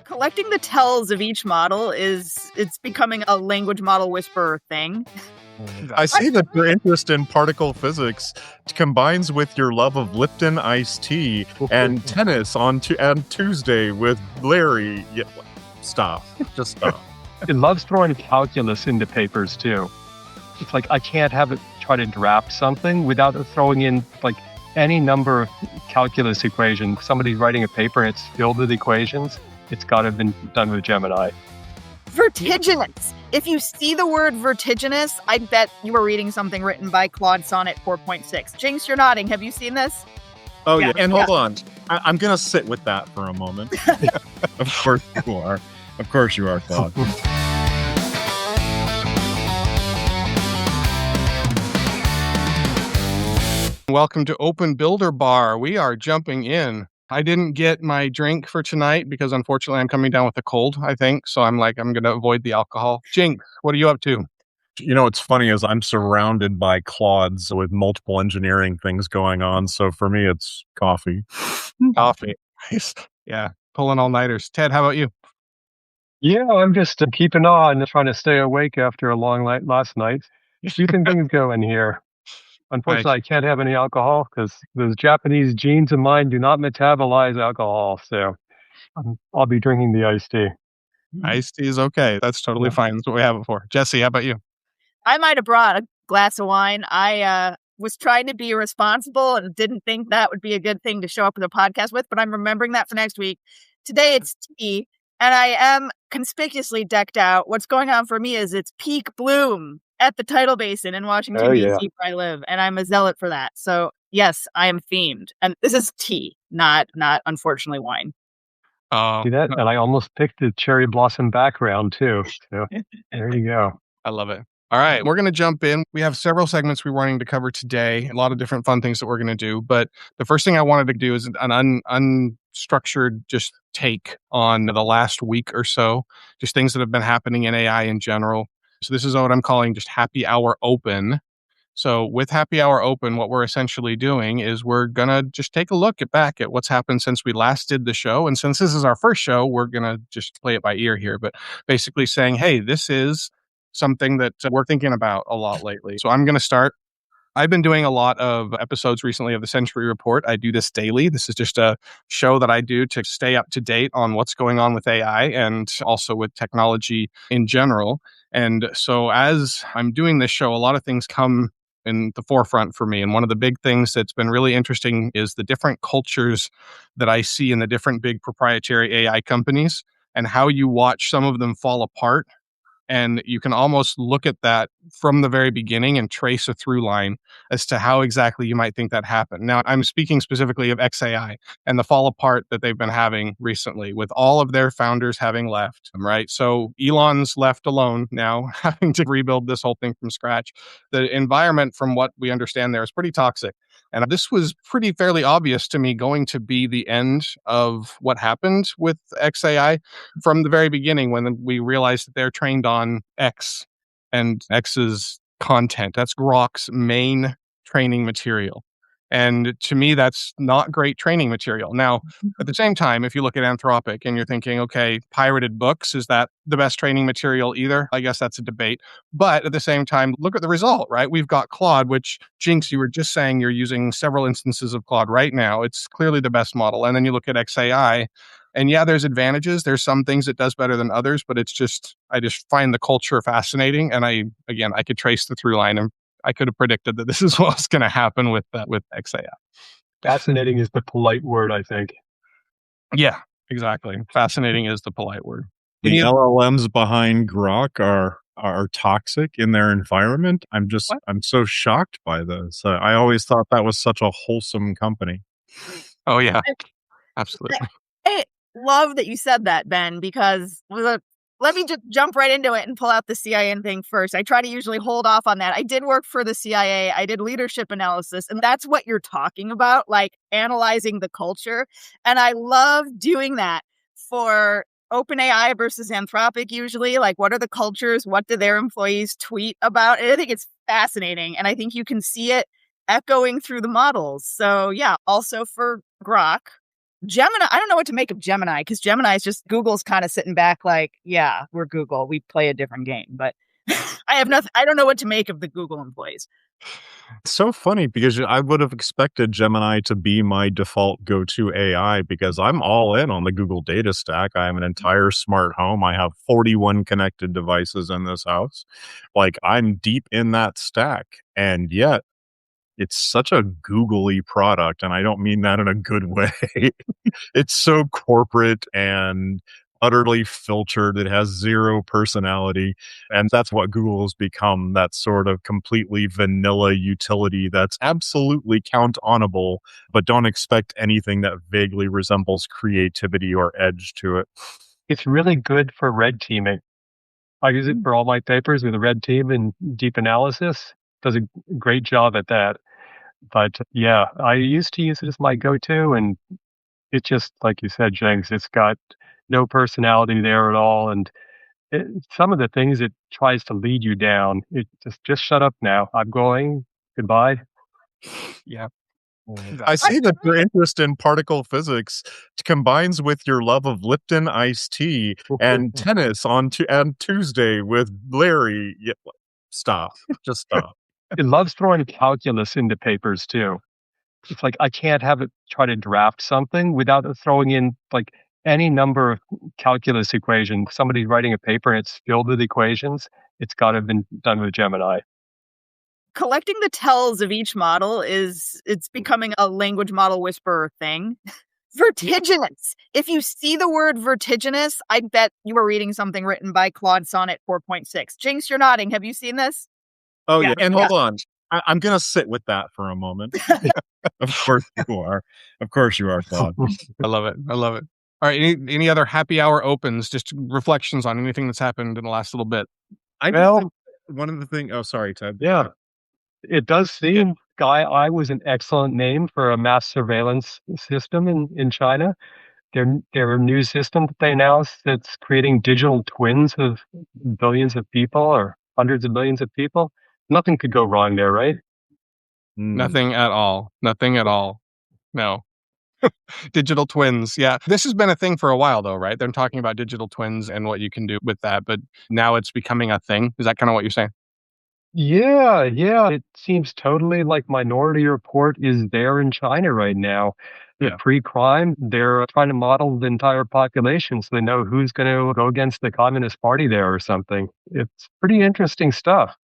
Collecting the tells of each model it's becoming a language model whisperer thing. I see that your interest in particle physics combines with your love of Lipton iced tea and tennis on Tuesday with Larry. Yeah, stop. Just stop. It loves throwing calculus into papers too. It's like I can't have it try to draft something without throwing in like any number of calculus equations. Somebody's writing a paper and it's filled with equations. It's got to have been done with Gemini. Vertiginous. If you see the word vertiginous, I bet you were reading something written by Claude Sonnet 4.6. Jinx, you're nodding. Have you seen this? Oh, yeah. And hold on. I'm going to sit with that for a moment. Of course you are. Of course you are, Claude. Welcome to Open Builder Bar. We are jumping in. I didn't get my drink for tonight because unfortunately I'm coming down with a cold, I think. So I'm going to avoid the alcohol. Jinx, what are you up to? You know, what's funny is I'm surrounded by Claudes with multiple engineering things going on. So for me, it's coffee. Coffee. Nice. Yeah. Pulling all-nighters. Ted, how about you? Yeah, I'm just keeping on, trying to stay awake after a long night last night. Keeping things going here. Unfortunately, I can't have any alcohol because those Japanese genes of mine do not metabolize alcohol. So I'll be drinking the iced tea. Iced tea is okay. That's totally fine. That's what we have it for. Jesse, how about you? I might have brought a glass of wine. I was trying to be responsible and didn't think that would be a good thing to show up with a podcast with, but I'm remembering that for next week. Today it's tea, and I am conspicuously decked out. What's going on for me is it's peak bloom at the tidal basin in Washington, D.C., where I live, and I'm a zealot for that. So, yes, I am themed. And this is tea, not unfortunately, wine. See that? And I almost picked the cherry blossom background, too. So, there you go. I love it. All right, we're going to jump in. We have several segments we're wanting to cover today, a lot of different fun things that we're going to do. But the first thing I wanted to do is an unstructured just take on the last week or so, just things that have been happening in AI in general. So this is what I'm calling just Happy Hour Open. So with Happy Hour Open, what we're essentially doing is we're going to just take a look back at what's happened since we last did the show. And since this is our first show, we're going to just play it by ear here, but basically saying, hey, this is something that we're thinking about a lot lately. So I'm going to start. I've been doing a lot of episodes recently of the Century Report. I do this daily. This is just a show that I do to stay up to date on what's going on with AI and also with technology in general. And so as I'm doing this show, a lot of things come in the forefront for me. And one of the big things that's been really interesting is the different cultures that I see in the different big proprietary AI companies and how you watch some of them fall apart. And you can almost look at that from the very beginning and trace a through line as to how exactly you might think that happened. Now, I'm speaking specifically of XAI and the fall apart that they've been having recently with all of their founders having left, right? So Elon's left alone now, having to rebuild this whole thing from scratch. The environment, from what we understand there, is pretty toxic. And this was fairly obvious to me going to be the end of what happened with XAI from the very beginning when we realized that they're trained on X and X's content. That's Grok's main training material. And to me, that's not great training material. Now, at the same time, if you look at Anthropic and you're thinking, okay, pirated books, is that the best training material either? I guess that's a debate. But at the same time, look at the result, right? We've got Claude, which, Jinx, you were just saying you're using several instances of Claude right now. It's clearly the best model. And then you look at XAI, and yeah, there's advantages. There's some things it does better than others, but I just find the culture fascinating. And I could trace the through line, and I could have predicted that this is what's going to happen with XAI. Fascinating is the polite word, I think. Yeah, exactly. Fascinating is the polite word. The LLMs behind Grok are toxic in their environment. I'm so shocked by this. I always thought that was such a wholesome company. Oh yeah, absolutely. I love that you said that, Ben, because let me just jump right into it and pull out the CIA thing first. I try to usually hold off on that. I did work for the CIA. I did leadership analysis, and that's what you're talking about, like analyzing the culture. And I love doing that for OpenAI versus Anthropic usually. Like, what are the cultures? What do their employees tweet about? And I think it's fascinating. And I think you can see it echoing through the models. So yeah, also for Grok, Gemini, I don't know what to make of Gemini, because Gemini is just Google's kind of sitting back like, yeah, we're Google. We play a different game. But I don't know what to make of the Google employees. It's so funny because I would have expected Gemini to be my default go-to AI because I'm all in on the Google data stack. I have an entire smart home. I have 41 connected devices in this house. Like, I'm deep in that stack. And yet it's such a googly product, and I don't mean that in a good way. It's so corporate and utterly filtered. It has zero personality. And that's what Google has become, that sort of completely vanilla utility that's absolutely count onable, but don't expect anything that vaguely resembles creativity or edge to it. It's really good for red teaming. I use it for all my papers with a red team and deep analysis. Does a great job at that. But yeah, I used to use it as my go-to, and it just, like you said, Jenks, it's got no personality there at all. And some of the things it tries to lead you down, it just shut up now. I'm going. Goodbye. Yeah. I see that your interest in particle physics combines with your love of Lipton iced tea and tennis on Tuesday with Larry. Yeah, stop. Just stop. It loves throwing calculus into papers too. It's like I can't have it try to draft something without it throwing in like any number of calculus equations. Somebody's writing a paper and it's filled with equations. It's got to have been done with Gemini. Collecting the tells of each model it's becoming a language model whisperer thing. Vertiginous. If you see the word vertiginous, I bet you were reading something written by Claude Sonnet 4.6. Jinx, you're nodding. Have you seen this? Oh, yeah. And hold on. I'm going to sit with that for a moment. Of course you are. Of course you are, Claude. I love it. I love it. All right. Any other happy hour opens, just reflections on anything that's happened in the last little bit? Well, one of the things. Oh, sorry, Ted. Yeah. It does seem I was an excellent name for a mass surveillance system in China. Their new system that they announced that's creating digital twins of billions of people or hundreds of millions of people. Nothing could go wrong there, right? Nothing at all. Nothing at all. No. Digital twins. Yeah. This has been a thing for a while, though, right? They're talking about digital twins and what you can do with that. But now it's becoming a thing. Is that kind of what you're saying? Yeah. It seems totally like Minority Report is there in China right now. Yeah. Pre-crime, they're trying to model the entire population so they know who's going to go against the Communist Party there or something. It's pretty interesting stuff.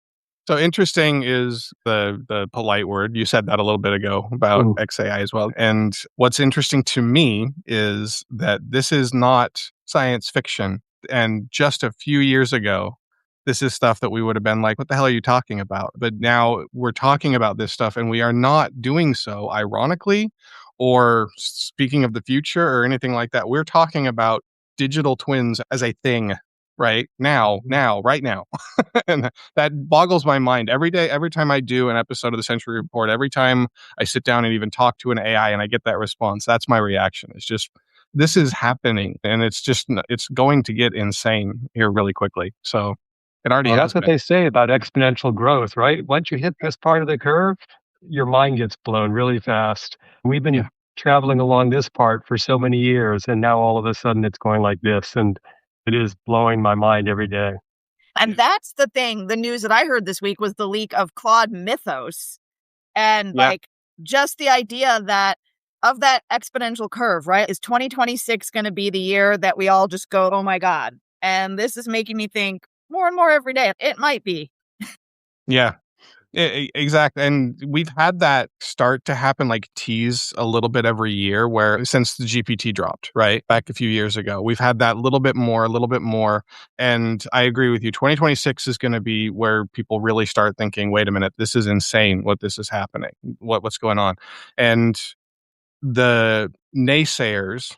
So interesting is the polite word. You said that a little bit ago about XAI as well. And what's interesting to me is that this is not science fiction. And just a few years ago, this is stuff that we would have been like, what the hell are you talking about? But now we're talking about this stuff and we are not doing so ironically or speaking of the future or anything like that. We're talking about digital twins as a thing right now, right now. And that boggles my mind every day, every time I do an episode of the Century Report, every time I sit down and even talk to an AI and I get that response, that's my reaction. It's just, this is happening and it's going to get insane here really quickly. So it already has. That's what they say about exponential growth, right? Once you hit this part of the curve, your mind gets blown really fast. We've been traveling along this part for so many years, and now all of a sudden it's going like this, and it is blowing my mind every day. And that's the thing. The news that I heard this week was the leak of Claude Mythos. And like just the idea that of that exponential curve, right? Is 2026 going to be the year that we all just go, oh my God. And this is making me think more and more every day. It might be. Yeah. Exactly. And we've had that start to happen, like tease a little bit every year where since the GPT dropped, right? Back a few years ago, we've had that little bit more. And I agree with you. 2026 is going to be where people really start thinking, wait a minute, this is insane what this is happening. What's going on? And the naysayers,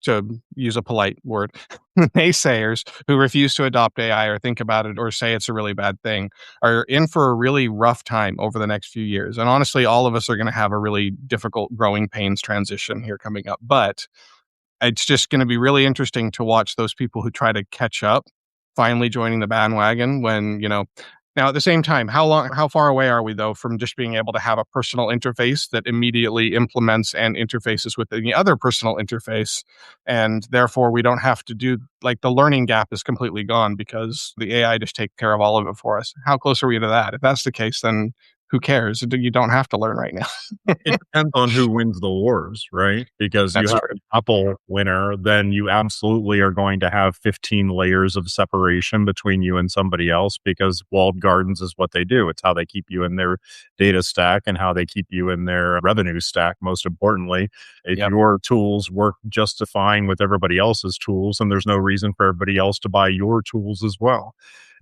to use a polite word, naysayers who refuse to adopt AI or think about it or say it's a really bad thing are in for a really rough time over the next few years. And honestly, all of us are going to have a really difficult growing pains transition here coming up. But it's just going to be really interesting to watch those people who try to catch up finally joining the bandwagon when, Now, at the same time, how far away are we though from just being able to have a personal interface that immediately implements and interfaces with any other personal interface, and therefore we don't have to do like the learning gap is completely gone because the AI just takes care of all of it for us. How close are we to that? If that's the case, then who cares? You don't have to learn right now. It depends on who wins the wars, right? Because you That's have true. an Apple winner, then you absolutely are going to have 15 layers of separation between you and somebody else because walled gardens is what they do. It's how they keep you in their data stack and how they keep you in their revenue stack, most importantly. If Yep. your tools work just fine with everybody else's tools, and there's no reason for everybody else to buy your tools as well.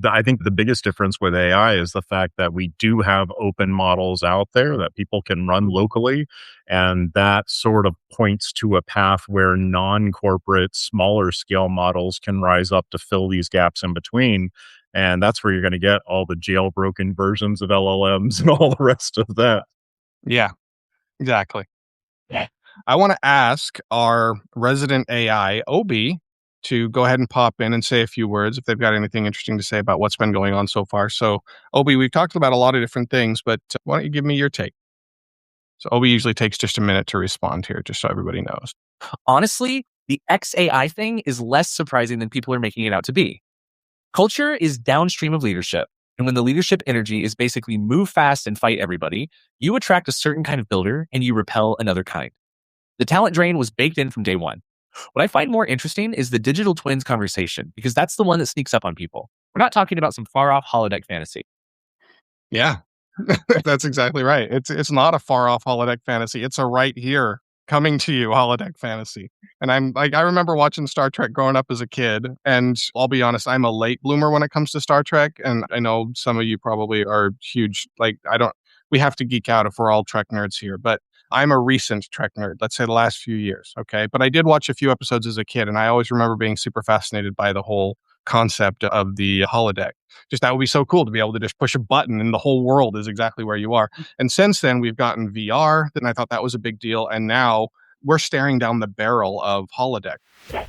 I think the biggest difference with AI is the fact that we do have open models out there that people can run locally. And that sort of points to a path where non corporate, smaller scale models can rise up to fill these gaps in between. And that's where you're going to get all the jailbroken versions of LLMs and all the rest of that. Yeah, exactly. I want to ask our resident AI, Obi, to go ahead and pop in and say a few words if they've got anything interesting to say about what's been going on so far. So, Obi, we've talked about a lot of different things, but why don't you give me your take? So, Obi usually takes just a minute to respond here, just so everybody knows. Honestly, the XAI thing is less surprising than people are making it out to be. Culture is downstream of leadership. And when the leadership energy is basically move fast and fight everybody, you attract a certain kind of builder and you repel another kind. The talent drain was baked in from day one. What I find more interesting is the digital twins conversation, because that's the one that sneaks up on people. We're not talking about some far off holodeck fantasy. Yeah, that's exactly right. It's not a far off holodeck fantasy. It's a right here coming to you holodeck fantasy. And I'm like, I remember watching Star Trek growing up as a kid. And I'll be honest, I'm a late bloomer when it comes to Star Trek. And I know some of you probably are huge. Like, we have to geek out if we're all Trek nerds here. But I'm a recent Trek nerd, let's say the last few years. Okay. But I did watch a few episodes as a kid. And I always remember being super fascinated by the whole concept of the holodeck. Just that would be so cool to be able to just push a button and the whole world is exactly where you are. And since then, we've gotten VR, and I thought that was a big deal. And now we're staring down the barrel of holodeck.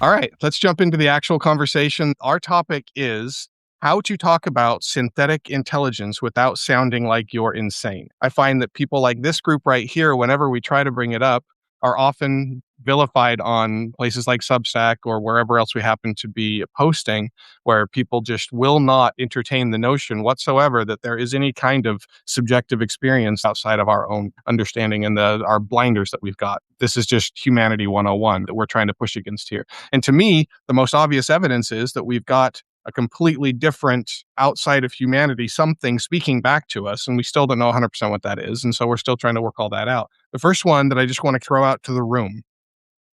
All right, let's jump into the actual conversation. Our topic is how to talk about synthetic intelligence without sounding like you're insane. I find that people like this group right here, whenever we try to bring it up, are often vilified on places like Substack or wherever else we happen to be posting, where people just will not entertain the notion whatsoever that there is any kind of subjective experience outside of our own understanding and our blinders that we've got. This is just humanity 101 that we're trying to push against here. And to me, the most obvious evidence is that we've got a completely different outside of humanity, something speaking back to us, and we still don't know 100% what that is. And so we're still trying to work all that out. The first one that I just want to throw out to the room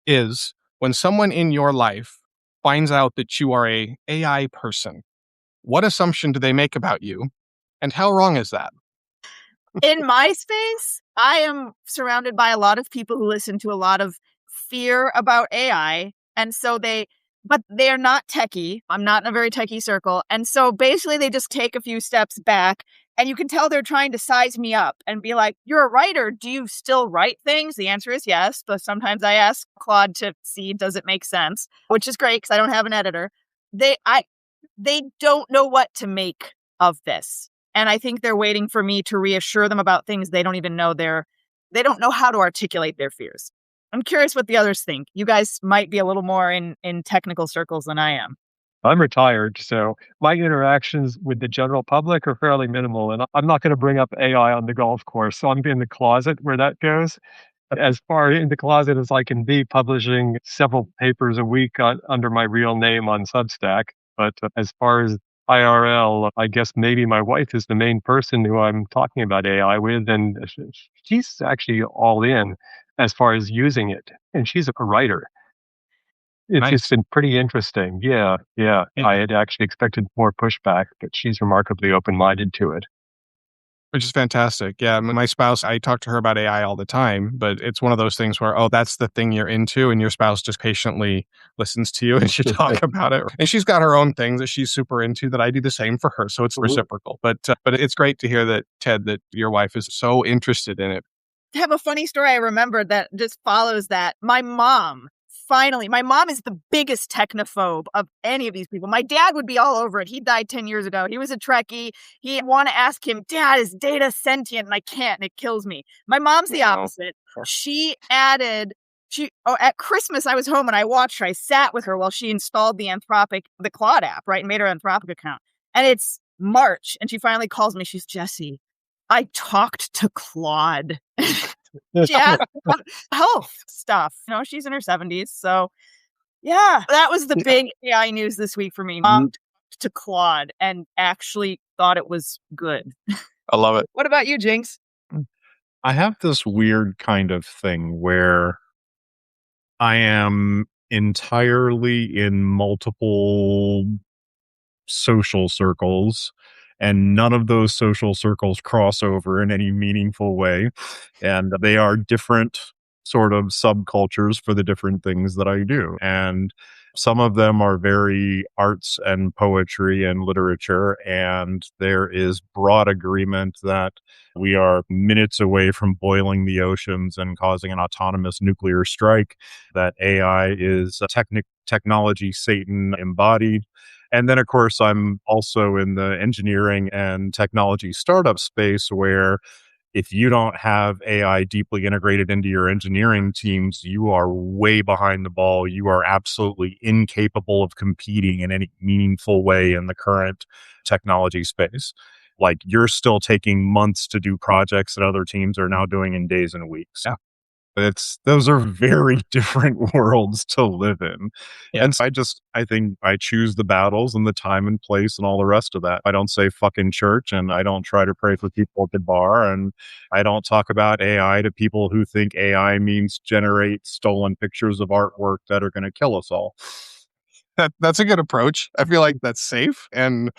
is when someone in your life finds out that you are a AI person, what assumption do they make about you? And how wrong is that? In my space, I am surrounded by a lot of people who listen to a lot of fear about AI. And so but they're not techie. I'm not in a very techie circle. And so basically they just take a few steps back and you can tell they're trying to size me up and be like, you're a writer. Do you still write things? The answer is yes. But sometimes I ask Claude to see, does it make sense? Which is great because I don't have an editor. They don't know what to make of this. And I think they're waiting for me to reassure them about things they don't even know they don't know how to articulate their fears. I'm curious what the others think. You guys might be a little more in technical circles than I am. I'm retired, so my interactions with the general public are fairly minimal, and I'm not going to bring up AI on the golf course, so I'm in the closet where that goes. As far in the closet as I can be, publishing several papers a week under my real name on Substack. But as far as IRL, I guess maybe my wife is the main person who I'm talking about AI with, and she's actually all in as far as using it, and she's a writer. It's been pretty interesting. Yeah. I had actually expected more pushback, but she's remarkably open-minded to it. Which is fantastic. Yeah, my spouse, I talk to her about AI all the time, but it's one of those things where, that's the thing you're into, and your spouse just patiently listens to you and you talk about it. And she's got her own things that she's super into that I do the same for her, so it's reciprocal. But it's great to hear that, Ted, that your wife is so interested in it. I have a funny story I remembered that just follows that. My mom finally, my mom is the biggest technophobe of any of these people. My dad would be all over it. He died 10 years ago. He was a Trekkie. He want to ask him, Dad, is data sentient? And I can't, and it kills me. My mom's the opposite. She added, at Christmas, I was home and I watched her. I sat with her while she installed the Claude app, right? And made her Anthropic account. And it's March. And she finally calls me. She's, Jesse, I talked to Claude. She asked health stuff. She's in her 70s. So, yeah, that was the big AI news this week for me. Mom talked to Claude and actually thought it was good. I love it. What about you, Jinx? I have this weird kind of thing where I am entirely in multiple social circles, and none of those social circles cross over in any meaningful way. And they are different sort of subcultures for the different things that I do. And some of them are very arts and poetry and literature. And there is broad agreement that we are minutes away from boiling the oceans and causing an autonomous nuclear strike, that AI is technology Satan embodied. And then, of course, I'm also in the engineering and technology startup space where if you don't have AI deeply integrated into your engineering teams, you are way behind the ball. You are absolutely incapable of competing in any meaningful way in the current technology space. Like, you're still taking months to do projects that other teams are now doing in days and weeks. Yeah. Those are very different worlds to live in. Yeah. And so I think I choose the battles and the time and place and all the rest of that. I don't say fucking church, and I don't try to pray for people at the bar, and I don't talk about AI to people who think AI means generate stolen pictures of artwork that are going to kill us all. That's a good approach. I feel like that's safe, and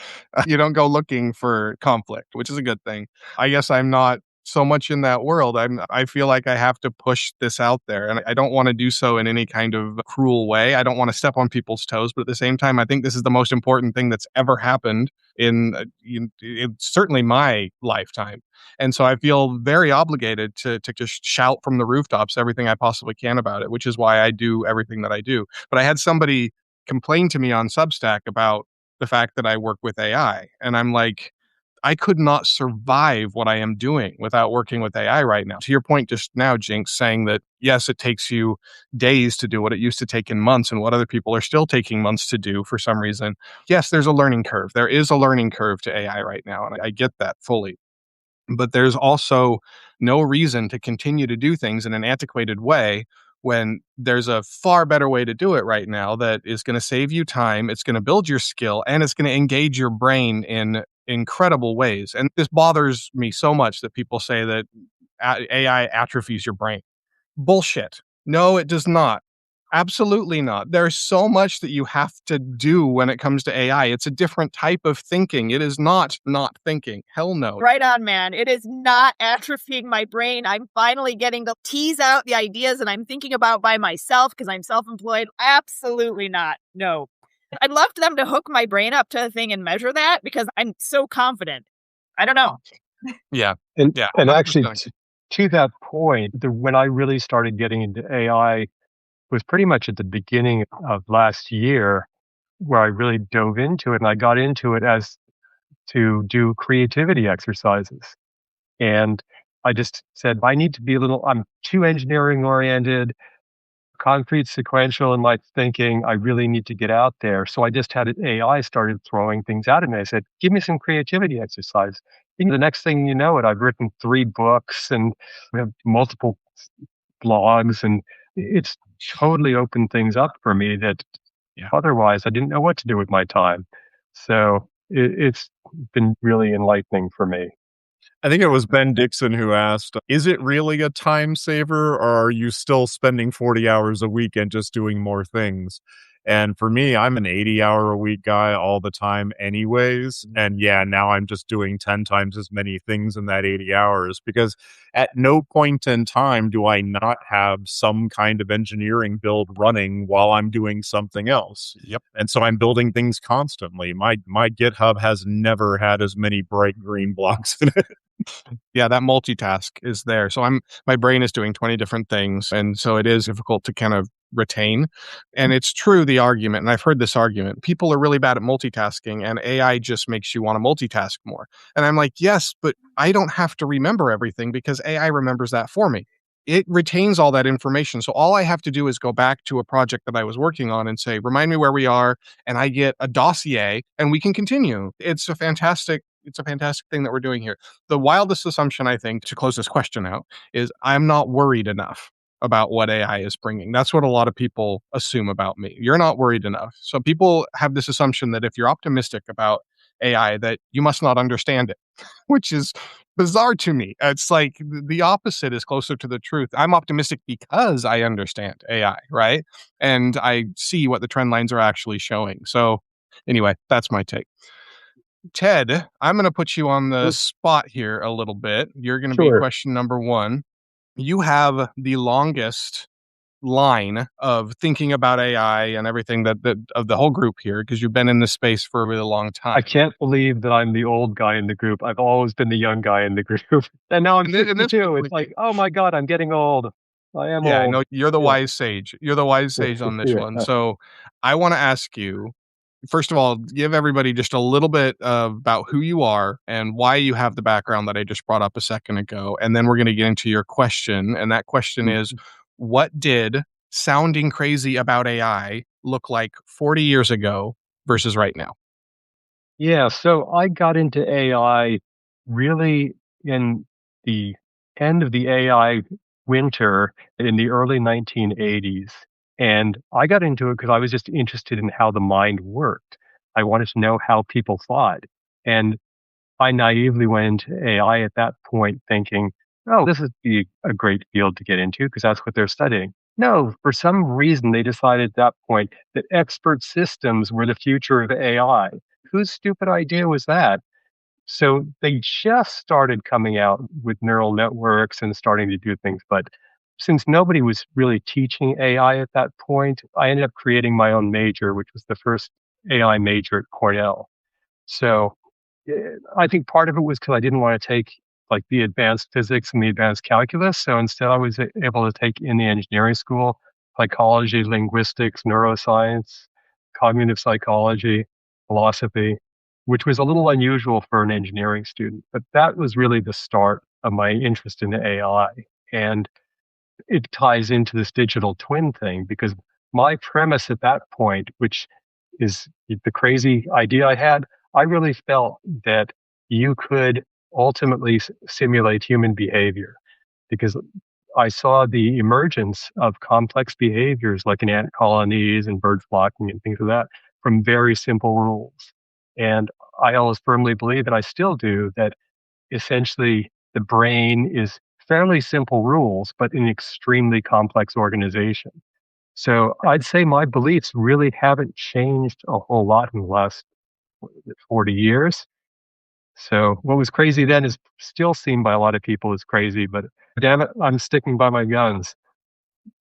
you don't go looking for conflict, which is a good thing. I guess I'm not so much in that world. I feel like I have to push this out there, and I don't want to do so in any kind of cruel way. I don't want to step on people's toes, but at the same time, I think this is the most important thing that's ever happened in certainly my lifetime. And so I feel very obligated to just shout from the rooftops everything I possibly can about it, which is why I do everything that I do. But I had somebody complain to me on Substack about the fact that I work with AI, and I'm like, I could not survive what I am doing without working with AI right now. To your point just now, Jinx, saying that, yes, it takes you days to do what it used to take in months and what other people are still taking months to do for some reason. Yes, there's a learning curve. There is a learning curve to AI right now, and I get that fully. But there's also no reason to continue to do things in an antiquated way when there's a far better way to do it right now that is going to save you time, it's going to build your skill, and it's going to engage your brain in incredible ways. And this bothers me so much that people say that AI atrophies your brain. Bullshit. No, it does not. Absolutely not. There's so much that you have to do when it comes to AI. It's a different type of thinking. It is not thinking. Hell no. Right on, man. It is not atrophying my brain. I'm finally getting to tease out the ideas that I'm thinking about by myself because I'm self-employed. Absolutely not. No. I'd love them to hook my brain up to a thing and measure that because I'm so confident. I don't know. Yeah. And Yeah. actually, to that point, when I really started getting into AI was pretty much at the beginning of last year, where I really dove into it, and I got into it as to do creativity exercises. And I just said, I'm too engineering oriented, concrete, sequential in my thinking. I really need to get out there. So I just had AI started throwing things out at me. I said, give me some creativity exercise. The next thing you know I've written 3 books and we have multiple blogs, and it's totally opened things up for me that otherwise I didn't know what to do with my time. So it's been really enlightening for me. I think it was Ben Dixon who asked, is it really a time saver, or are you still spending 40 hours a week and just doing more things? And for me, I'm an 80-hour-a-week guy all the time anyways. And yeah, now I'm just doing 10 times as many things in that 80 hours because at no point in time do I not have some kind of engineering build running while I'm doing something else. Yep. And so I'm building things constantly. My GitHub has never had as many bright green blocks in it. Yeah, that multitask is there. So my brain is doing 20 different things. And so it is difficult to kind of retain. And it's true, the argument, and I've heard this argument, people are really bad at multitasking and AI just makes you want to multitask more. And I'm like, yes, but I don't have to remember everything because AI remembers that for me. It retains all that information. So all I have to do is go back to a project that I was working on and say, remind me where we are, and I get a dossier and we can continue. It's a fantastic thing that we're doing here. The wildest assumption, I think, to close this question out, is I'm not worried enough about what AI is bringing. That's what a lot of people assume about me. You're not worried enough. So people have this assumption that if you're optimistic about AI, that you must not understand it, which is bizarre to me. It's like the opposite is closer to the truth. I'm optimistic because I understand AI, right? And I see what the trend lines are actually showing. So anyway, that's my take. Ted, I'm going to put you on the spot here a little bit. You're going to be question number 1. You have the longest line of thinking about AI and everything that of the whole group here, because you've been in this space for a really long time. I can't believe that I'm the old guy in the group. I've always been the young guy in the group. And now I'm 52. It's like, oh my God, I'm getting old. I am old. Yeah, no, you're the wise sage. You're the wise sage on this one. So I want to ask you, first of all, give everybody just a little bit about who you are and why you have the background that I just brought up a second ago. And then we're going to get into your question. And that question is, what did sounding crazy about AI look like 40 years ago versus right now? Yeah, so I got into AI really in the end of the AI winter in the early 1980s. And I got into it because I was just interested in how the mind worked. I wanted to know how people thought. And I naively went into AI at that point thinking, oh, this would be a great field to get into because that's what they're studying. No, for some reason, they decided at that point that expert systems were the future of AI. Whose stupid idea was that? So they just started coming out with neural networks and starting to do things. But since nobody was really teaching AI at that point, I ended up creating my own major, which was the first AI major at Cornell. So I think part of it was because I didn't want to take like the advanced physics and the advanced calculus. So instead, I was able to take in the engineering school psychology, linguistics, neuroscience, cognitive psychology, philosophy, which was a little unusual for an engineering student. But that was really the start of my interest in AI. And it ties into this digital twin thing because my premise at that point, which is the crazy idea I had, I really felt that you could ultimately simulate human behavior because I saw the emergence of complex behaviors like in ant colonies and bird flocking and things like that from very simple rules. And I always firmly believe, and I still do, that essentially the brain is fairly simple rules, but an extremely complex organization. So I'd say my beliefs really haven't changed a whole lot in the last 40 years. So what was crazy then is still seen by a lot of people as crazy, but damn it, I'm sticking by my guns.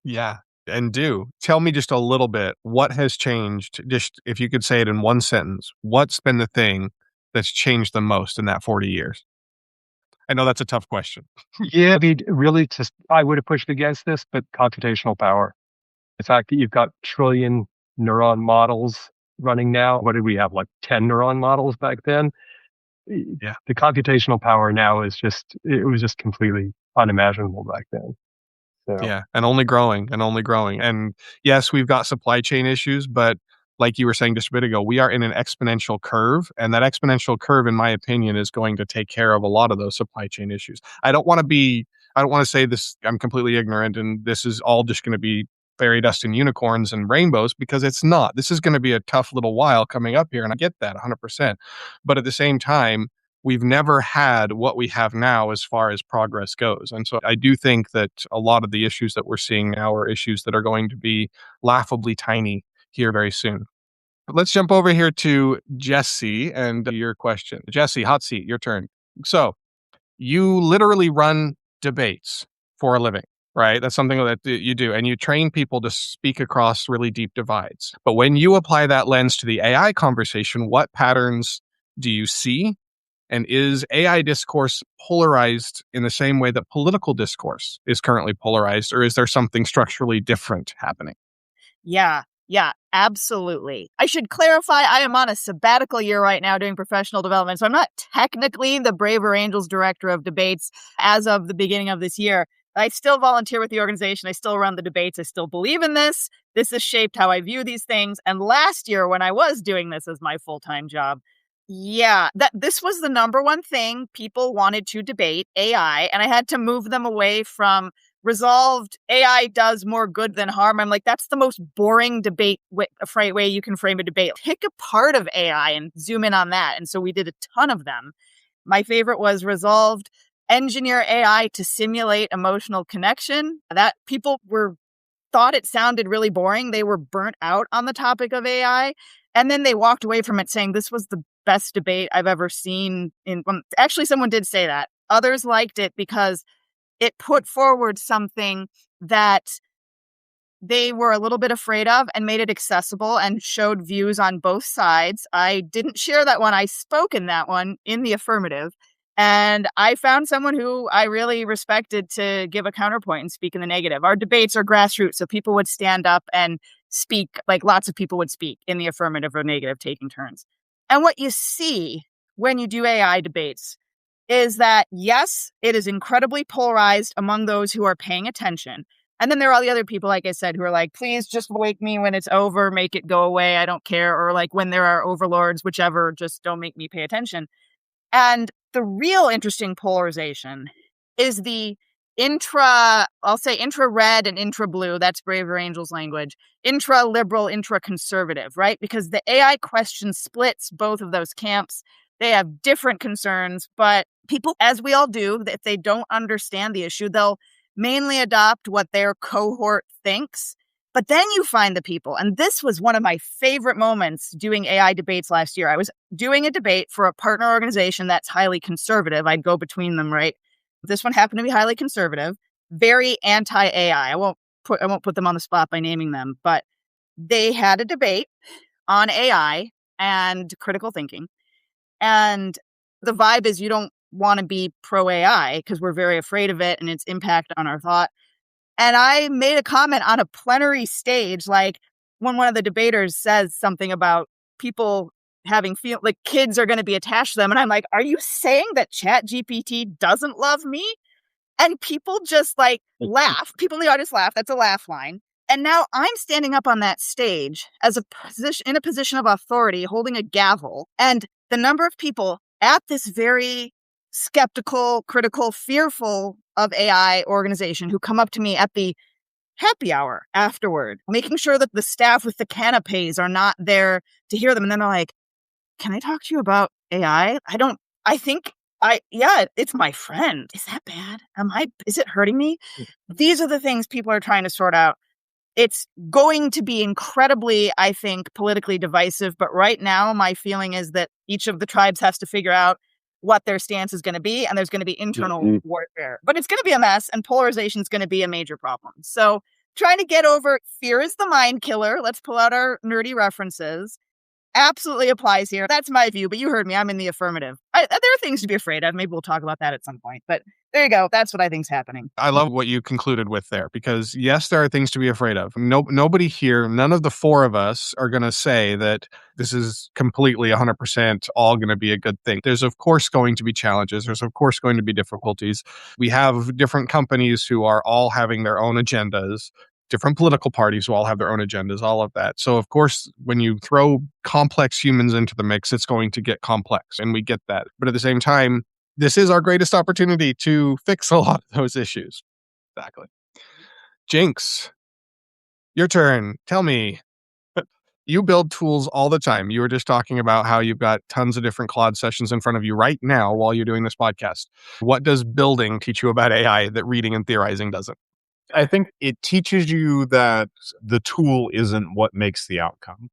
Yeah. And tell me just a little bit, what has changed? Just if you could say it in one sentence, what's been the thing that's changed the most in that 40 years? I know that's a tough question. Yeah, I mean, really, I would have pushed against this, but computational power. The fact that you've got trillion neuron models running now. What did we have, like 10 neuron models back then? Yeah. The computational power now it was just completely unimaginable back then. So. Yeah, and only growing and only growing. And yes, we've got supply chain issues, but like you were saying just a bit ago, we are in an exponential curve. And that exponential curve, in my opinion, is going to take care of a lot of those supply chain issues. I don't want to say this, I'm completely ignorant and this is all just going to be fairy dust and unicorns and rainbows, because it's not. This is going to be a tough little while coming up here. And I get that 100%. But at the same time, we've never had what we have now as far as progress goes. And so I do think that a lot of the issues that we're seeing now are issues that are going to be laughably tiny here very soon. But let's jump over here to Jesse and your question. Jesse, hot seat, your turn. So you literally run debates for a living, right? That's something that you do. And you train people to speak across really deep divides. But when you apply that lens to the AI conversation, what patterns do you see? And is AI discourse polarized in the same way that political discourse is currently polarized, or is there something structurally different happening? Yeah, absolutely. I should clarify, I am on a sabbatical year right now doing professional development, so I'm not technically the Braver Angels director of debates as of the beginning of this year. I still volunteer with the organization. I still run the debates. I still believe in this. This has shaped how I view these things. And last year, when I was doing this as my full-time job, this was the number one thing people wanted to debate, AI, and I had to move them away from resolved AI does more good than harm. I'm like, that's the most boring debate way you can frame a debate. Pick a part of AI and zoom in on that. And so we did a ton of them. My favorite was resolved engineer AI to simulate emotional connection. That people thought it sounded really boring. They were burnt out on the topic of AI. And then they walked away from it saying this was the best debate I've ever seen. Actually, someone did say that. Others liked it because it put forward something that they were a little bit afraid of and made it accessible and showed views on both sides. I didn't share that one. I spoke in that one in the affirmative. And I found someone who I really respected to give a counterpoint and speak in the negative. Our debates are grassroots, so people would stand up and speak, like lots of people would speak in the affirmative or negative, taking turns. And what you see when you do AI debates is that, yes, it is incredibly polarized among those who are paying attention. And then there are all the other people, like I said, who are like, please just wake me when it's over, make it go away, I don't care. Or like when there are overlords, whichever, just don't make me pay attention. And the real interesting polarization is the I'll say intra-red and intra-blue, that's Braver Angels language, intra-liberal, intra-conservative, right? Because the AI question splits both of those camps. They have different concerns, but people, as we all do, if they don't understand the issue, they'll mainly adopt what their cohort thinks. But then you find the people, and this was one of my favorite moments doing AI debates last year. I was doing a debate for a partner organization that's highly conservative. I'd go between them, right? This one happened to be highly conservative, very anti-AI. I won't put them on the spot by naming them, but they had a debate on AI and critical thinking. And the vibe is you don't want to be pro-AI because we're very afraid of it and its impact on our thought. And I made a comment on a plenary stage, like when one of the debaters says something about people having like kids are going to be attached to them. And I'm like, are you saying that ChatGPT doesn't love me? And people just like laugh. People in the audience laugh. That's a laugh line. And now I'm standing up on that stage as in a position of authority, holding a gavel. And the number of people at this very skeptical, critical, fearful of AI organization who come up to me at the happy hour afterward, making sure that the staff with the canapes are not there to hear them. And then they're like, can I talk to you about AI? It's my friend. Is that bad? Is it hurting me? These are the things people are trying to sort out. It's going to be incredibly, I think, politically divisive. But right now, my feeling is that each of the tribes has to figure out what their stance is going to be. And there's going to be internal warfare. But it's going to be a mess. And polarization is going to be a major problem. So trying to get over fear is the mind killer. Let's pull out our nerdy references. Absolutely applies here. That's my view, but you heard me. I'm in the affirmative. There are things to be afraid of. Maybe we'll talk about that at some point. But there you go. That's what I think's happening. I love what you concluded with there, because yes, there are things to be afraid of. Nobody here, none of the four of us are going to say that this is completely 100% all going to be a good thing. There's of course going to be challenges. There's of course going to be difficulties. We have different companies who are all having their own agendas. Different political parties who all have their own agendas, all of that. So, of course, when you throw complex humans into the mix, it's going to get complex, and we get that. But at the same time, this is our greatest opportunity to fix a lot of those issues. Exactly. Jinx, your turn. Tell me, you build tools all the time. You were just talking about how you've got tons of different Claude sessions in front of you right now while you're doing this podcast. What does building teach you about AI that reading and theorizing doesn't? I think it teaches you that the tool isn't what makes the outcome.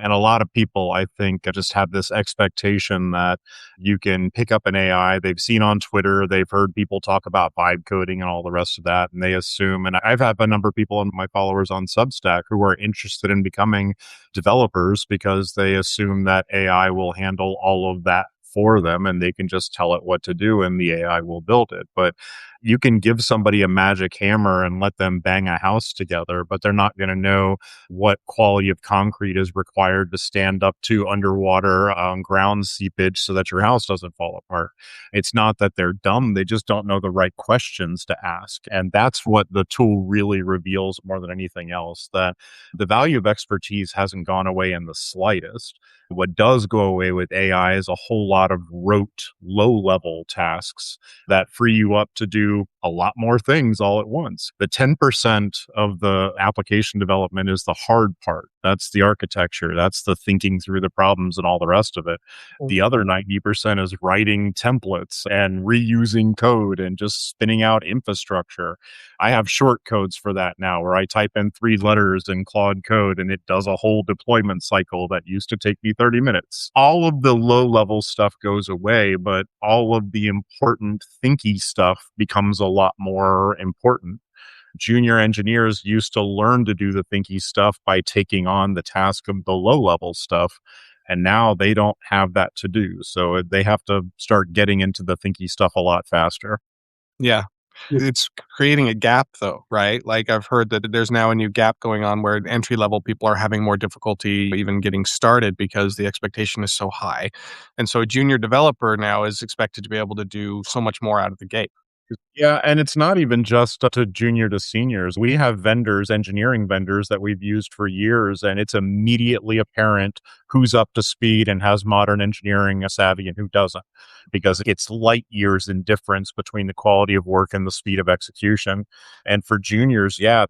And a lot of people, I think, just have this expectation that you can pick up an AI. They've seen on Twitter, they've heard people talk about vibe coding and all the rest of that. And they assume, and I've had a number of people and my followers on Substack who are interested in becoming developers because they assume that AI will handle all of that for them and they can just tell it what to do and the AI will build it. But You can give somebody a magic hammer and let them bang a house together, but they're not going to know what quality of concrete is required to stand up to underwater ground seepage so that your house doesn't fall apart. It's not that they're dumb, they just don't know the right questions to ask. And that's what the tool really reveals more than anything else, that the value of expertise hasn't gone away in the slightest. What does go away with AI is a whole lot of rote, low level tasks that free you up to do a lot more things all at once. The 10% of the application development is the hard part. That's the architecture. That's the thinking through the problems and all the rest of it. The other 90% is writing templates and reusing code and just spinning out infrastructure. I have short codes for that now where I type in 3 letters in Claude code and it does a whole deployment cycle that used to take me 30 minutes. All of the low level stuff goes away, but all of the important thinky stuff becomes a lot more important. Junior engineers used to learn to do the thinky stuff by taking on the task of the low level stuff. And now they don't have that to do. So they have to start getting into the thinky stuff a lot faster. Yeah. It's creating a gap though, right? Like I've heard that there's now a new gap going on where entry level people are having more difficulty even getting started because the expectation is so high. And so a junior developer now is expected to be able to do so much more out of the gate. Yeah, and it's not even just to junior to seniors. We have vendors, engineering vendors that we've used for years, and it's immediately apparent who's up to speed and has modern engineering savvy and who doesn't, because it's light years in difference between the quality of work and the speed of execution. And for juniors, yeah,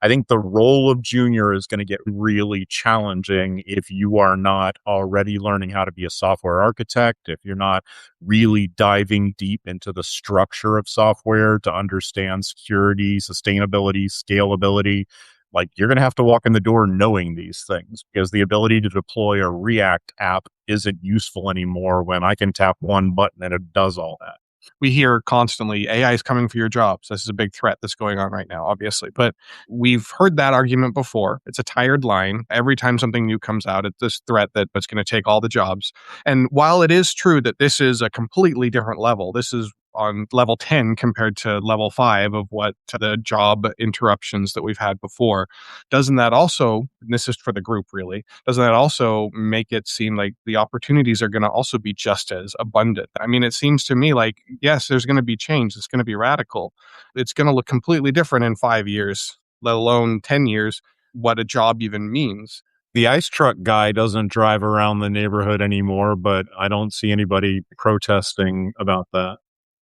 I think the role of junior is going to get really challenging if you are not already learning how to be a software architect, if you're not really diving deep into the structure of software to understand security, sustainability, scalability. Like, you're going to have to walk in the door knowing these things, because the ability to deploy a React app isn't useful anymore when I can tap one button and it does all that. We hear constantly AI is coming for your jobs. This is a big threat that's going on right now, obviously. But we've heard that argument before. It's a tired line. Every time something new comes out, it's this threat that it's going to take all the jobs. And while it is true that this is a completely different level, this is on level 10 compared to level 5 of what the job interruptions that we've had before. Doesn't that also, and this is for the group really, doesn't that also make it seem like the opportunities are going to also be just as abundant? I mean, it seems to me like, yes, there's going to be change. It's going to be radical. It's going to look completely different in 5 years, let alone 10 years, what a job even means. The ice truck guy doesn't drive around the neighborhood anymore, but I don't see anybody protesting about that.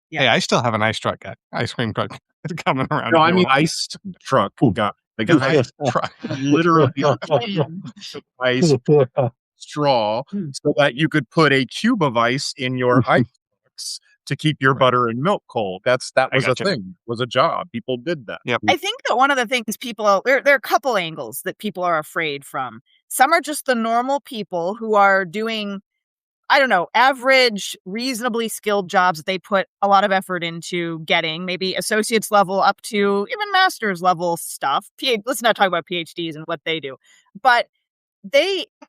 Yeah. Hey, I still have an ice cream truck coming around. No, I mean iced truck guy. The guy truck literally ice straw so that you could put a cube of ice in your ice box to keep your butter and milk cold. That was a thing, was a job. People did that. Yep. I think that one of the things there are a couple angles that people are afraid from. Some are just the normal people who are doing, I don't know, average, reasonably skilled jobs that they put a lot of effort into getting, maybe associate's level up to even master's level stuff. Let's not talk about PhDs and what they do. But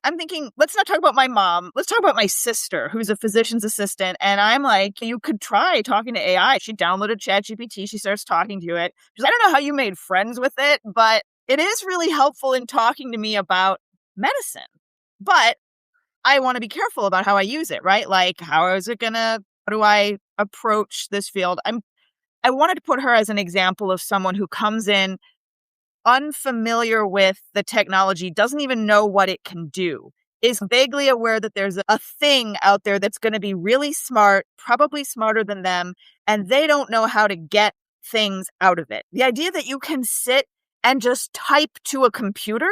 I'm thinking, let's not talk about my mom. Let's talk about my sister, who's a physician's assistant. And I'm like, you could try talking to AI. She downloaded ChatGPT. She starts talking to it. She's, I don't know how you made friends with it, but it is really helpful in talking to me about medicine. But I want to be careful about how I use it, right? Like, how do I approach this field? I wanted to put her as an example of someone who comes in unfamiliar with the technology, doesn't even know what it can do, is vaguely aware that there's a thing out there that's going to be really smart, probably smarter than them, and they don't know how to get things out of it. The idea that you can sit and just type to a computer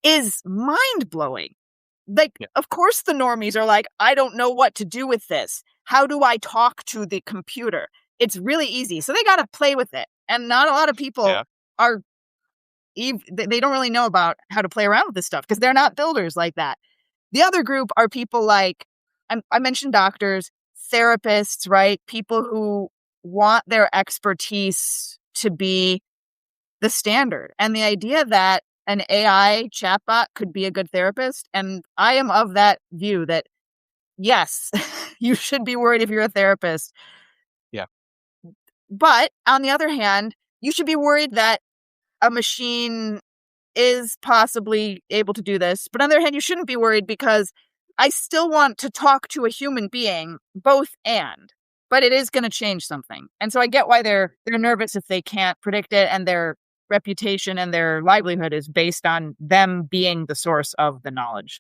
is mind-blowing. Of course the normies are like, I don't know what to do with this. How do I talk to the computer? It's really easy. So they got to play with it. And not a lot of people they don't really know about how to play around with this stuff because they're not builders like that. The other group are people like, I mentioned doctors, therapists, right? People who want their expertise to be the standard. And the idea that an AI chatbot could be a good therapist. And I am of that view that, yes, you should be worried if you're a therapist. Yeah. But on the other hand, you should be worried that a machine is possibly able to do this. But on the other hand, you shouldn't be worried because I still want to talk to a human being, both and. But it is going to change something. And so I get why they're nervous if they can't predict it, and their reputation and their livelihood is based on them being the source of the knowledge.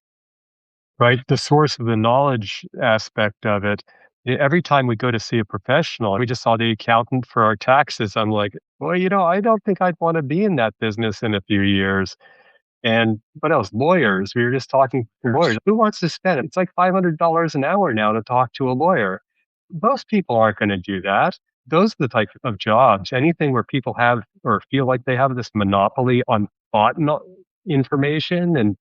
Right? The source of the knowledge aspect of it. Every time we go to see a professional, we just saw the accountant for our taxes. I'm like, well, I don't think I'd want to be in that business in a few years. And what else? Lawyers. We were just talking to lawyers. Who wants to spend it? It's like $500 an hour now to talk to a lawyer. Most people aren't going to do that. Those are the type of jobs. Anything where people have or feel like they have this monopoly on thought information, and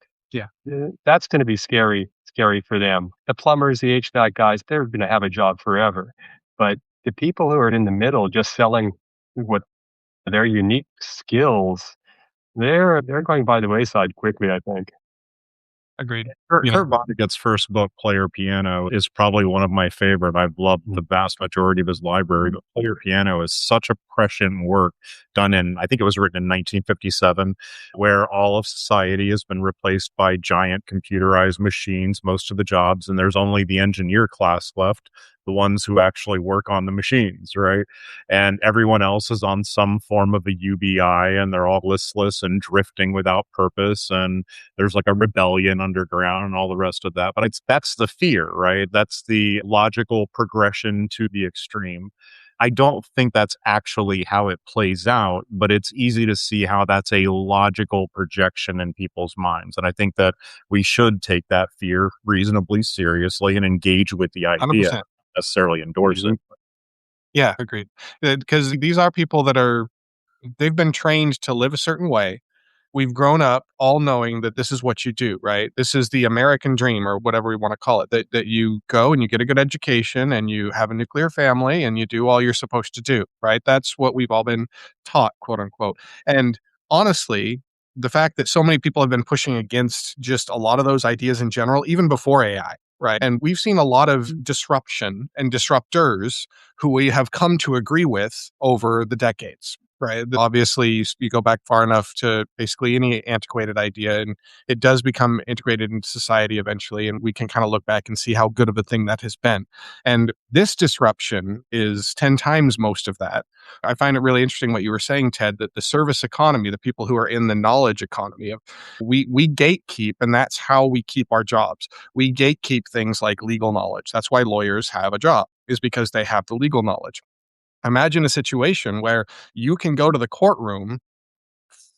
that's going to be scary for them. The plumbers, the HVAC guys, they're going to have a job forever. But the people who are in the middle, just selling what their unique skills, they're going by the wayside quickly, I think. Agreed. Kurt Vonnegut's first book, Player Piano, is probably one of my favorite. I've loved the vast majority of his library, but Player Piano is such a prescient work done in, I think it was written in 1957, where all of society has been replaced by giant computerized machines, most of the jobs, and there's only the engineer class left, the ones who actually work on the machines, right? And everyone else is on some form of a UBI, and they're all listless and drifting without purpose, and there's like a rebellion underground and all the rest of that. But that's the fear, right? That's the logical progression to the extreme. I don't think that's actually how it plays out, but it's easy to see how that's a logical projection in people's minds. And I think that we should take that fear reasonably seriously and engage with the idea, 100%. not necessarily endorse it. Yeah, agreed. Because these are people that they've been trained to live a certain way. We've grown up all knowing that this is what you do, right? This is the American dream, or whatever we want to call it, that you go and you get a good education and you have a nuclear family and you do all you're supposed to do, right? That's what we've all been taught, quote unquote. And honestly, the fact that so many people have been pushing against just a lot of those ideas in general, even before AI, right? And we've seen a lot of disruption and disruptors who we have come to agree with over the decades. Right. Obviously, you go back far enough to basically any antiquated idea, and it does become integrated into society eventually. And we can kind of look back and see how good of a thing that has been. And this disruption is 10 times most of that. I find it really interesting what you were saying, Ted, that the service economy, the people who are in the knowledge economy, we gatekeep, and that's how we keep our jobs. We gatekeep things like legal knowledge. That's why lawyers have a job, is because they have the legal knowledge. Imagine a situation where you can go to the courtroom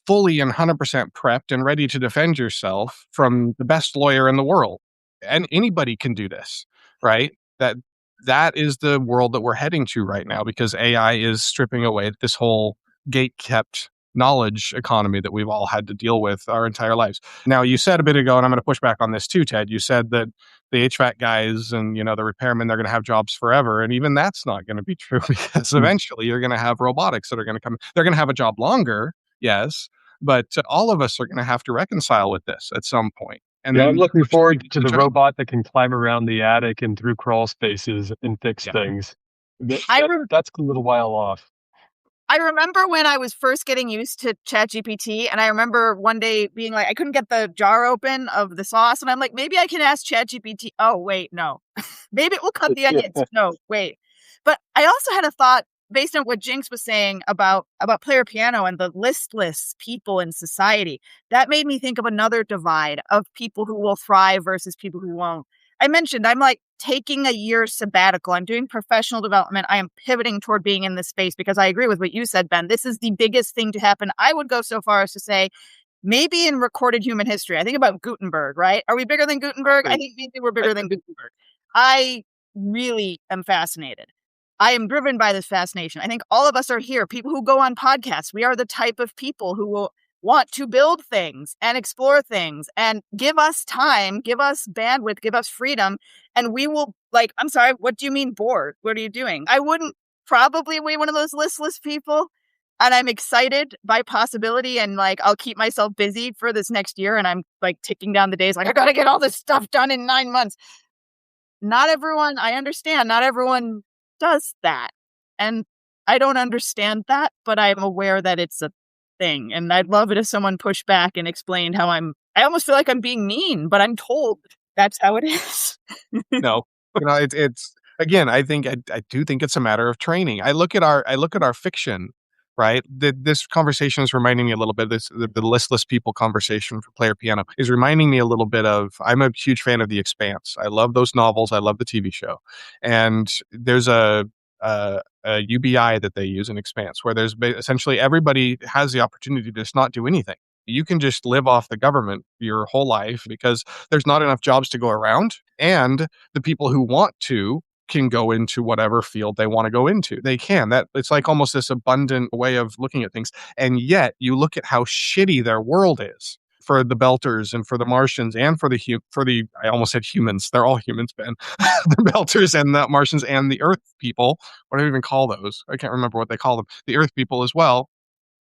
fully and 100% prepped and ready to defend yourself from the best lawyer in the world. And anybody can do this, right? That is the world that we're heading to right now, because AI is stripping away this whole gate-kept knowledge economy that we've all had to deal with our entire lives. Now, you said a bit ago, and I'm going to push back on this too, Ted, you said that the HVAC guys and, the repairmen, they're going to have jobs forever. And even that's not going to be true, because eventually you're going to have robotics that are going to come. They're going to have a job longer, yes, but all of us are going to have to reconcile with this at some point. And I'm looking forward to the robot that can climb around the attic and through crawl spaces and fix things. That's a little while off. I remember when I was first getting used to ChatGPT, and I remember one day being like, I couldn't get the jar open of the sauce, and I'm like, maybe I can ask ChatGPT. Oh, wait, no. Maybe it will cut the onions. No, wait. But I also had a thought based on what Jinx was saying about Player Piano and the listless people in society. That made me think of another divide of people who will thrive versus people who won't. I mentioned I'm like taking a year sabbatical. I'm doing professional development. I am pivoting toward being in this space because I agree with what you said, Ben. This is the biggest thing to happen. I would go so far as to say maybe in recorded human history. I think about Gutenberg, right? Are we bigger than Gutenberg? I think maybe we're bigger than Gutenberg. I really am fascinated. I am driven by this fascination. I think all of us are here. People who go on podcasts, we are the type of people who will want to build things and explore things and give us time, give us bandwidth, give us freedom. And we will I'm sorry, what do you mean bored? What are you doing? I wouldn't probably be one of those listless people. And I'm excited by possibility, and I'll keep myself busy for this next year. And I'm ticking down the days. I got to get all this stuff done in 9 months. Not everyone, I understand, not everyone does that. And I don't understand that, but I'm aware that it's a thing. And I'd love it if someone pushed back and explained how I almost feel like I'm being mean, but I'm told that's how it is. No, it's again, I do think it's a matter of training. I look at our fiction, right? This conversation is reminding me a little bit. The listless people conversation for Player Piano is reminding me a little bit of. I'm a huge fan of The Expanse. I love those novels. I love the TV show, and there's a UBI that they use in Expanse where essentially everybody has the opportunity to just not do anything. You can just live off the government your whole life because there's not enough jobs to go around. And the people who want to can go into whatever field they want to go into. They can. That it's like almost this abundant way of looking at things. And yet you look at how shitty their world is for the Belters and for the Martians and for the I almost said humans. They're all humans, Ben. The Belters and the Martians and the Earth people. What do I even call those? I can't remember what they call them. The Earth people as well.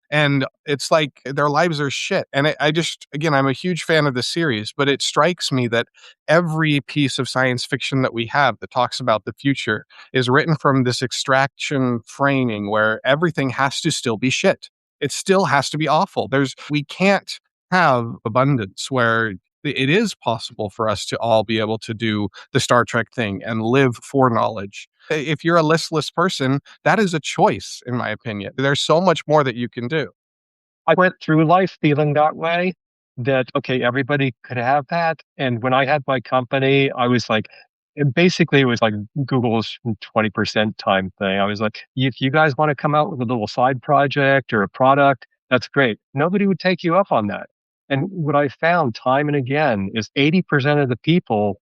And it's like their lives are shit. And I just, again, I'm a huge fan of the series, but it strikes me that every piece of science fiction that we have that talks about the future is written from this extraction framing where everything has to still be shit. It still has to be awful. We can't have abundance where it is possible for us to all be able to do the Star Trek thing and live for knowledge. If you're a listless person, that is a choice, in my opinion. There's so much more that you can do. I went through life feeling that way, that, okay, everybody could have that. And when I had my company, I was like, basically, it was like Google's 20% time thing. I was like, if you guys want to come out with a little side project or a product, that's great. Nobody would take you up on that. And what I found time and again is 80% of the people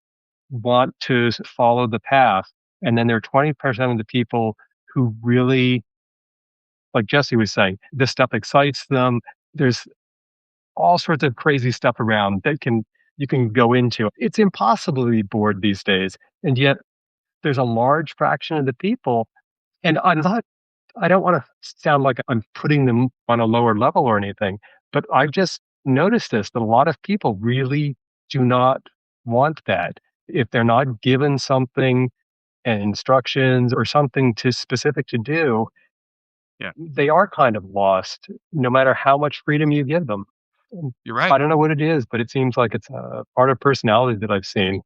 want to follow the path. And then there are 20% of the people who really, like Jesse was saying, this stuff excites them. There's all sorts of crazy stuff around that you can go into. It's impossible to be bored these days. And yet there's a large fraction of the people, and I don't want to sound like I'm putting them on a lower level or anything, but I've just noticed that a lot of people really do not want that. If they're not given something and instructions or something specific to do, Yeah. they are kind of lost, no matter how much freedom you give them. You're right. I don't know what it is, but it seems like it's a part of personality that I've seen.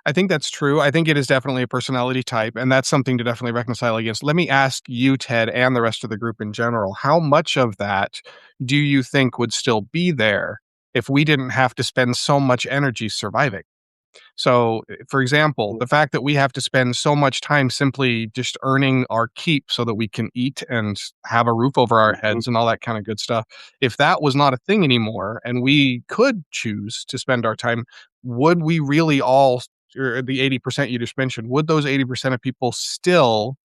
I think that's true. I think it is definitely a personality type, and that's something to definitely reconcile against. Let me ask you, Ted, and the rest of the group in general, how much of that do you think would still be there if we didn't have to spend so much energy surviving? So, for example, the fact that we have to spend so much time simply just earning our keep so that we can eat and have a roof over our heads and all that kind of good stuff, if that was not a thing anymore and we could choose to spend our time, would we really all, or the 80% you just mentioned, would those 80% of people still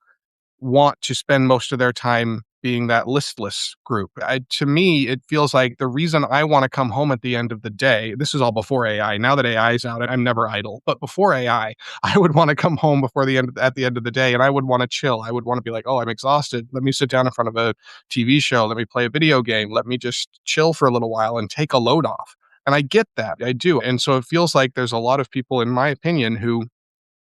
want to spend most of their time being that listless group? To me, it feels like the reason I want to come home at the end of the day, this is all before AI. Now that AI is out, I'm never idle. But before AI, I would want to come home at the end of the day, and I would want to chill. I would want to be like, oh, I'm exhausted. Let me sit down in front of a TV show. Let me play a video game. Let me just chill for a little while and take a load off. And I get that. I do. And so it feels like there's a lot of people, in my opinion, who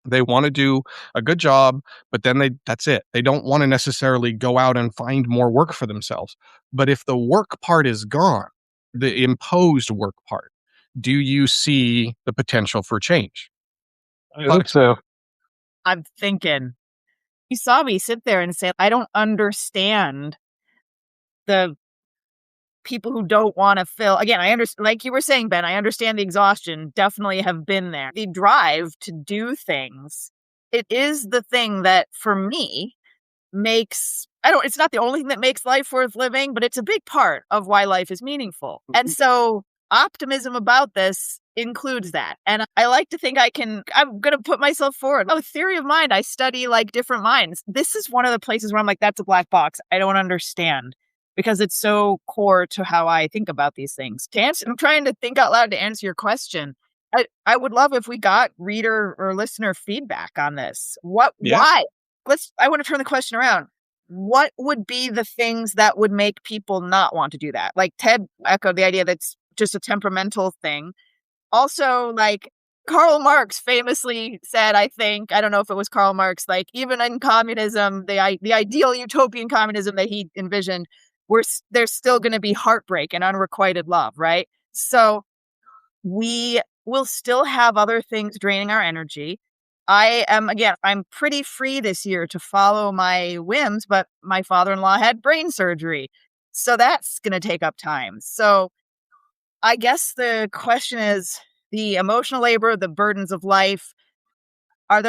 they want to do a good job, but then that's it. They don't want to necessarily go out and find more work for themselves. But if the work part is gone, the imposed work part, do you see the potential for change? I hope so. I'm thinking, you saw me sit there and say, I don't understand the people who don't want to fill. Again, I understand, like you were saying, Ben, I understand the exhaustion, definitely have been there. The drive to do things, it is the thing that for me makes, it's not the only thing that makes life worth living, but it's a big part of why life is meaningful. And so optimism about this includes that. And I like to think I'm going to put myself forward. Oh, theory of mind. I study like different minds. This is one of the places where I'm like, that's a black box. I don't understand, because it's so core to how I think about these things. I'm trying to think out loud to answer your question. I would love if we got reader or listener feedback on this. Why? I want to turn the question around. What would be the things that would make people not want to do that? Like Ted echoed the idea that's just a temperamental thing. Also, like, Karl Marx famously said, I think, I don't know if it was Karl Marx, like even in communism, the ideal utopian communism that he envisioned, there's still going to be heartbreak and unrequited love, right? So we will still have other things draining our energy. I'm pretty free this year to follow my whims, but my father-in-law had brain surgery. So that's going to take up time. So I guess the question is the emotional labor, the burdens of life, how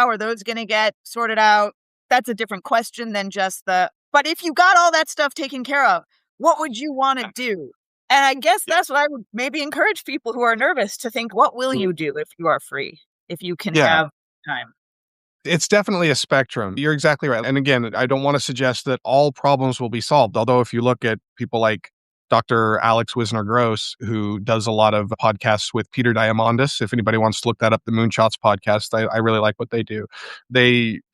are those going to get sorted out? That's a different question than just but if you got all that stuff taken care of, what would you want to do? And I guess that's what I would maybe encourage people who are nervous to think, what will you do if you are free, if you can have time? It's definitely a spectrum. You're exactly right. And again, I don't want to suggest that all problems will be solved. Although if you look at people like Dr. Alex Wisner-Gross, who does a lot of podcasts with Peter Diamandis. If anybody wants to look that up, the Moonshots podcast, I really like what they do.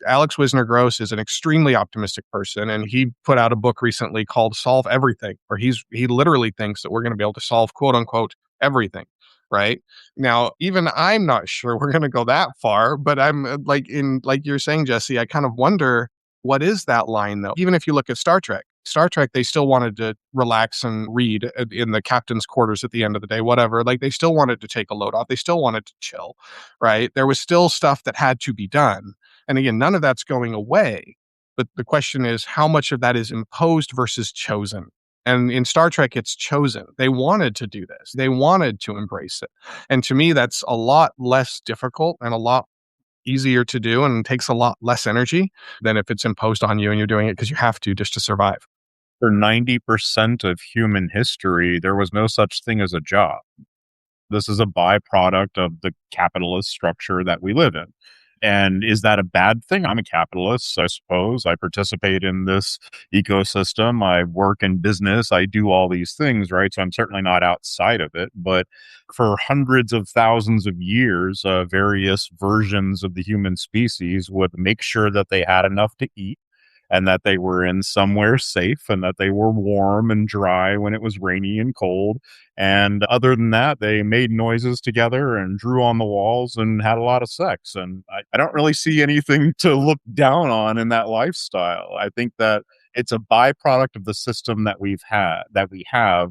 Alex Wisner-Gross is an extremely optimistic person, and he put out a book recently called Solve Everything, where he literally thinks that we're going to be able to solve, quote unquote, everything. Right now, even I'm not sure we're going to go that far, but I'm like you're saying, Jesse, I kind of wonder what is that line though. Even if you look at Star Trek, they still wanted to relax and read in the captain's quarters at the end of the day, whatever. Like they still wanted to take a load off. They still wanted to chill, right? There was still stuff that had to be done. And again, none of that's going away. But the question is how much of that is imposed versus chosen? And in Star Trek, it's chosen. They wanted to do this. They wanted to embrace it. And to me, that's a lot less difficult and a lot easier to do and takes a lot less energy than if it's imposed on you and you're doing it because you have to just to survive. For 90% of human history, there was no such thing as a job. This is a byproduct of the capitalist structure that we live in. And is that a bad thing? I'm a capitalist, I suppose. I participate in this ecosystem. I work in business. I do all these things, right? So I'm certainly not outside of it. But for hundreds of thousands of years, various versions of the human species would make sure that they had enough to eat, and that they were in somewhere safe, and that they were warm and dry when it was rainy and cold. And other than that, they made noises together and drew on the walls and had a lot of sex. And I don't really see anything to look down on in that lifestyle. I think that it's a byproduct of the system that we have,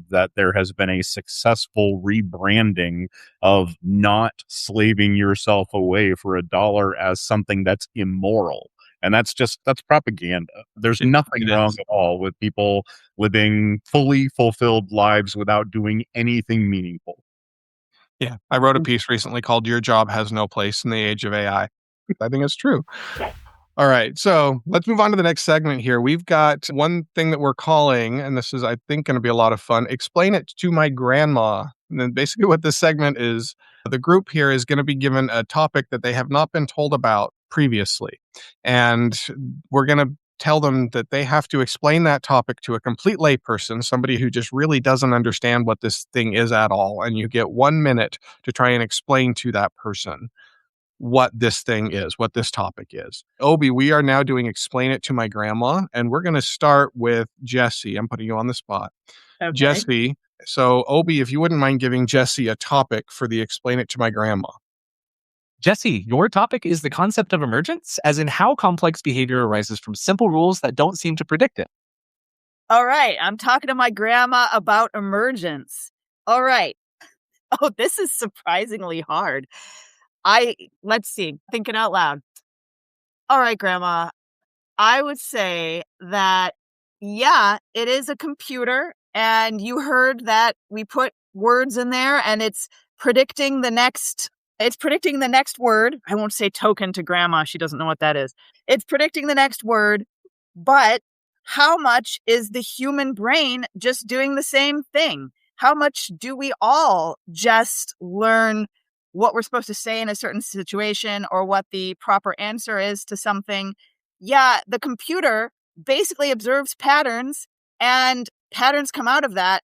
that there has been a successful rebranding of not slaving yourself away for $1 as something that's immoral. And that's propaganda. There's nothing wrong at all with people living fully fulfilled lives without doing anything meaningful. Yeah. I wrote a piece recently called Your Job Has No Place in the Age of AI. I think it's true. All right. So let's move on to the next segment here. We've got one thing that we're calling, and this is, I think, going to be a lot of fun. Explain it to my grandma. And then basically what this segment is, the group here is going to be given a topic that they have not been told about previously. And we're going to tell them that they have to explain that topic to a complete layperson, somebody who just really doesn't understand what this thing is at all. And you get 1 minute to try and explain to that person what this thing is, what this topic is. Obi, we are now doing Explain It to My Grandma, and we're going to start with Jesse. I'm putting you on the spot. Okay. Jesse, so Obi, if you wouldn't mind giving Jesse a topic for the Explain It to My Grandma. Jesse, your topic is the concept of emergence, as in how complex behavior arises from simple rules that don't seem to predict it. All right, I'm talking to my grandma about emergence. All right. Oh, this is surprisingly hard. Let's see, thinking out loud. All right, Grandma, I would say that, yeah, it is a computer, and you heard that we put words in there, and it's predicting the next word. I won't say token to Grandma. She doesn't know what that is. It's predicting the next word, but how much is the human brain just doing the same thing? How much do we all just learn what we're supposed to say in a certain situation or what the proper answer is to something? Yeah, the computer basically observes patterns, and patterns come out of that.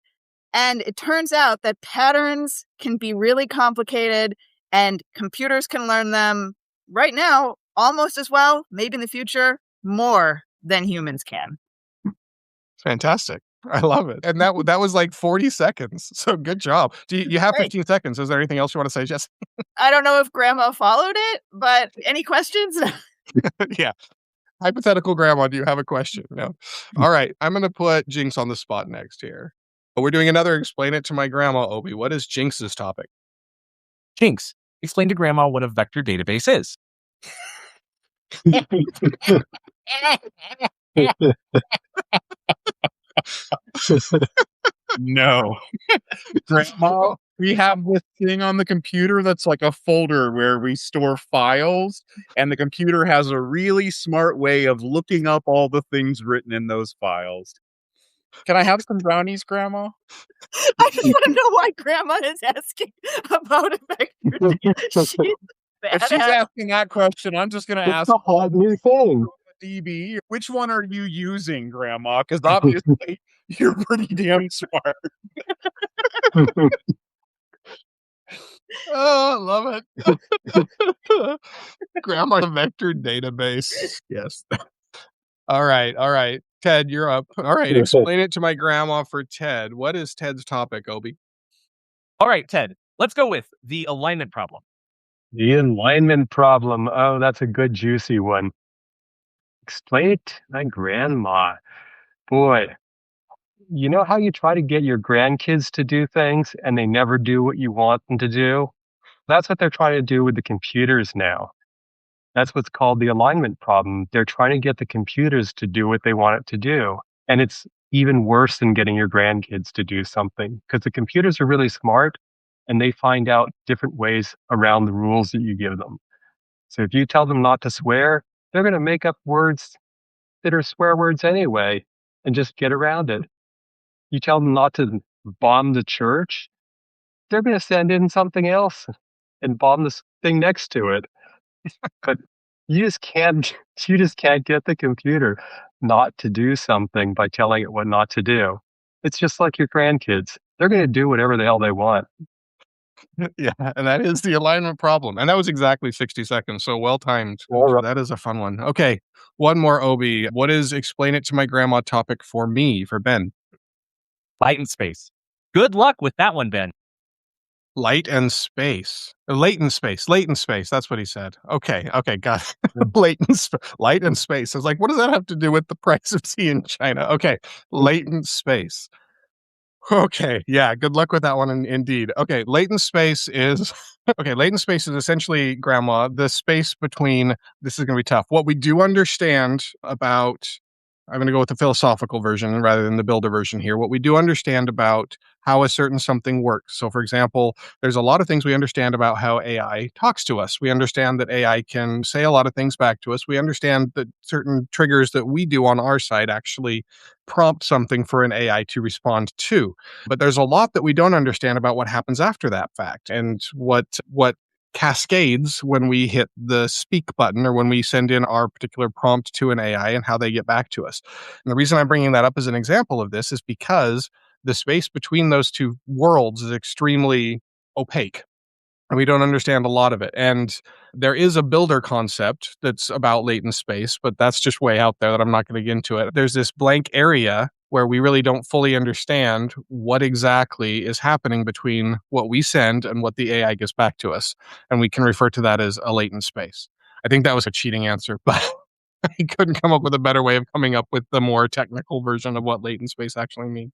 And it turns out that patterns can be really complicated, and computers can learn them right now almost as well, maybe in the future, more than humans can. Fantastic. I love it. And that was like 40 seconds. So good job. You have Great. 15 seconds. Is there anything else you want to say, Jess? I don't know if Grandma followed it, but any questions? Yeah. Hypothetical grandma, do you have a question? No. All right. I'm going to put Jinx on the spot next here. But we're doing another explain it to my grandma, Obi. What is Jinx's topic? Jinx, explain to grandma what a vector database is. No. Grandma, we have this thing on the computer that's like a folder where we store files, and the computer has a really smart way of looking up all the things written in those files. Can I have some brownies, Grandma? I just want to know why Grandma is asking about a vector. She's If she's badass. asking that question, I'm just going to It's ask a hard new thing. DB, which one are you using, Grandma? Because obviously you're pretty damn smart. Oh, I love it. Grandma vector database. Yes. All right. Ted, you're up. All right. Explain it to my grandma for Ted. What is Ted's topic, Obi? All right, Ted, let's go with the alignment problem. The alignment problem. Oh, that's a good juicy one. Explain it to my grandma. Boy, you know how you try to get your grandkids to do things and they never do what you want them to do? That's what they're trying to do with the computers now. That's what's called the alignment problem. They're trying to get the computers to do what they want it to do. And it's even worse than getting your grandkids to do something because the computers are really smart and they find out different ways around the rules that you give them. So if you tell them not to swear, they're going to make up words that are swear words anyway and just get around it. You tell them not to bomb the church, they're going to send in something else and bomb this thing next to it. But you just can't get the computer not to do something by telling it what not to do. It's just like your grandkids. They're going to do whatever the hell they want. Yeah, and that is the alignment problem. And that was exactly 60 seconds. So well timed. All right. That is a fun one. Okay. One more, Obi. What is explain it to my grandma topic for me, for Ben? Light and space. Good luck with that one, Ben. Light and space. Latent space. Latent space. That's what he said. Okay, got it. Light and space. I was like, what does that have to do with the price of tea in China? Okay, latent space. Okay, yeah, good luck with that one indeed. Okay, latent space is latent space is essentially, grandma, the space between, this is going to be tough. What we do understand about, I'm going to go with the philosophical version rather than the builder version here. What we do understand about how a certain something works. So, for example, there's a lot of things we understand about how AI talks to us. We understand that AI can say a lot of things back to us. We understand that certain triggers that we do on our side actually prompt something for an AI to respond to. But there's a lot that we don't understand about what happens after that fact and what cascades when we hit the speak button or when we send in our particular prompt to an AI and how they get back to us. And the reason I'm bringing that up as an example of this is because the space between those two worlds is extremely opaque. And we don't understand a lot of it. And there is a builder concept that's about latent space, but that's just way out there that I'm not going to get into it. There's this blank area where we really don't fully understand what exactly is happening between what we send and what the AI gets back to us. And we can refer to that as a latent space. I think that was a cheating answer, but I couldn't come up with a better way of coming up with the more technical version of what latent space actually means.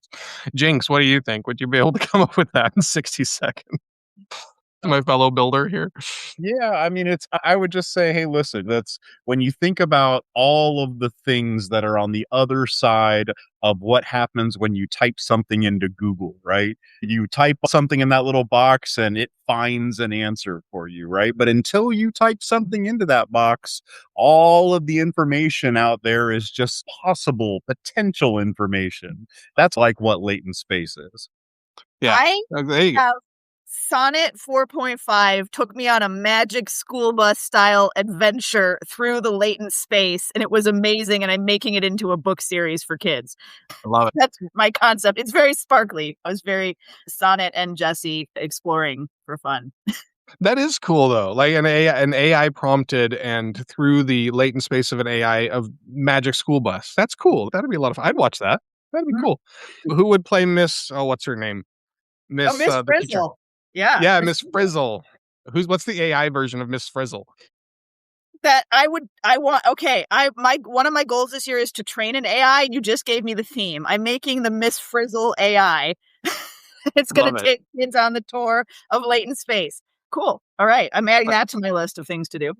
Jinx, what do you think? Would you be able to come up with that in 60 seconds? My fellow builder here. Yeah, I mean, I would just say, hey, listen, that's when you think about all of the things that are on the other side of what happens when you type something into Google, right? You type something in that little box and it finds an answer for you, right? But until you type something into that box, all of the information out there is just possible, potential information. That's like what latent space is. Yeah. I There you go. have Sonnet 4.5 took me on a magic school bus style adventure through the latent space, and it was amazing, and I'm making it into a book series for kids. I love it. That's my concept. It's very sparkly. I was very Sonnet and Jesse exploring for fun. That is cool though. Like an AI prompted and through the latent space of an AI of Magic School Bus. That's cool. That'd be a lot of fun. I'd watch that. That'd be cool. Who would play Miss? Oh, what's her name? Oh, Miss The teacher. Frizzle. Yeah. Yeah, Miss Frizzle. What's the AI version of Miss Frizzle? That one of my goals this year is to train an AI. You just gave me the theme. I'm making the Miss Frizzle AI. It's going to take kids on the tour of latent space. Cool. All right. I'm adding that to my list of things to do.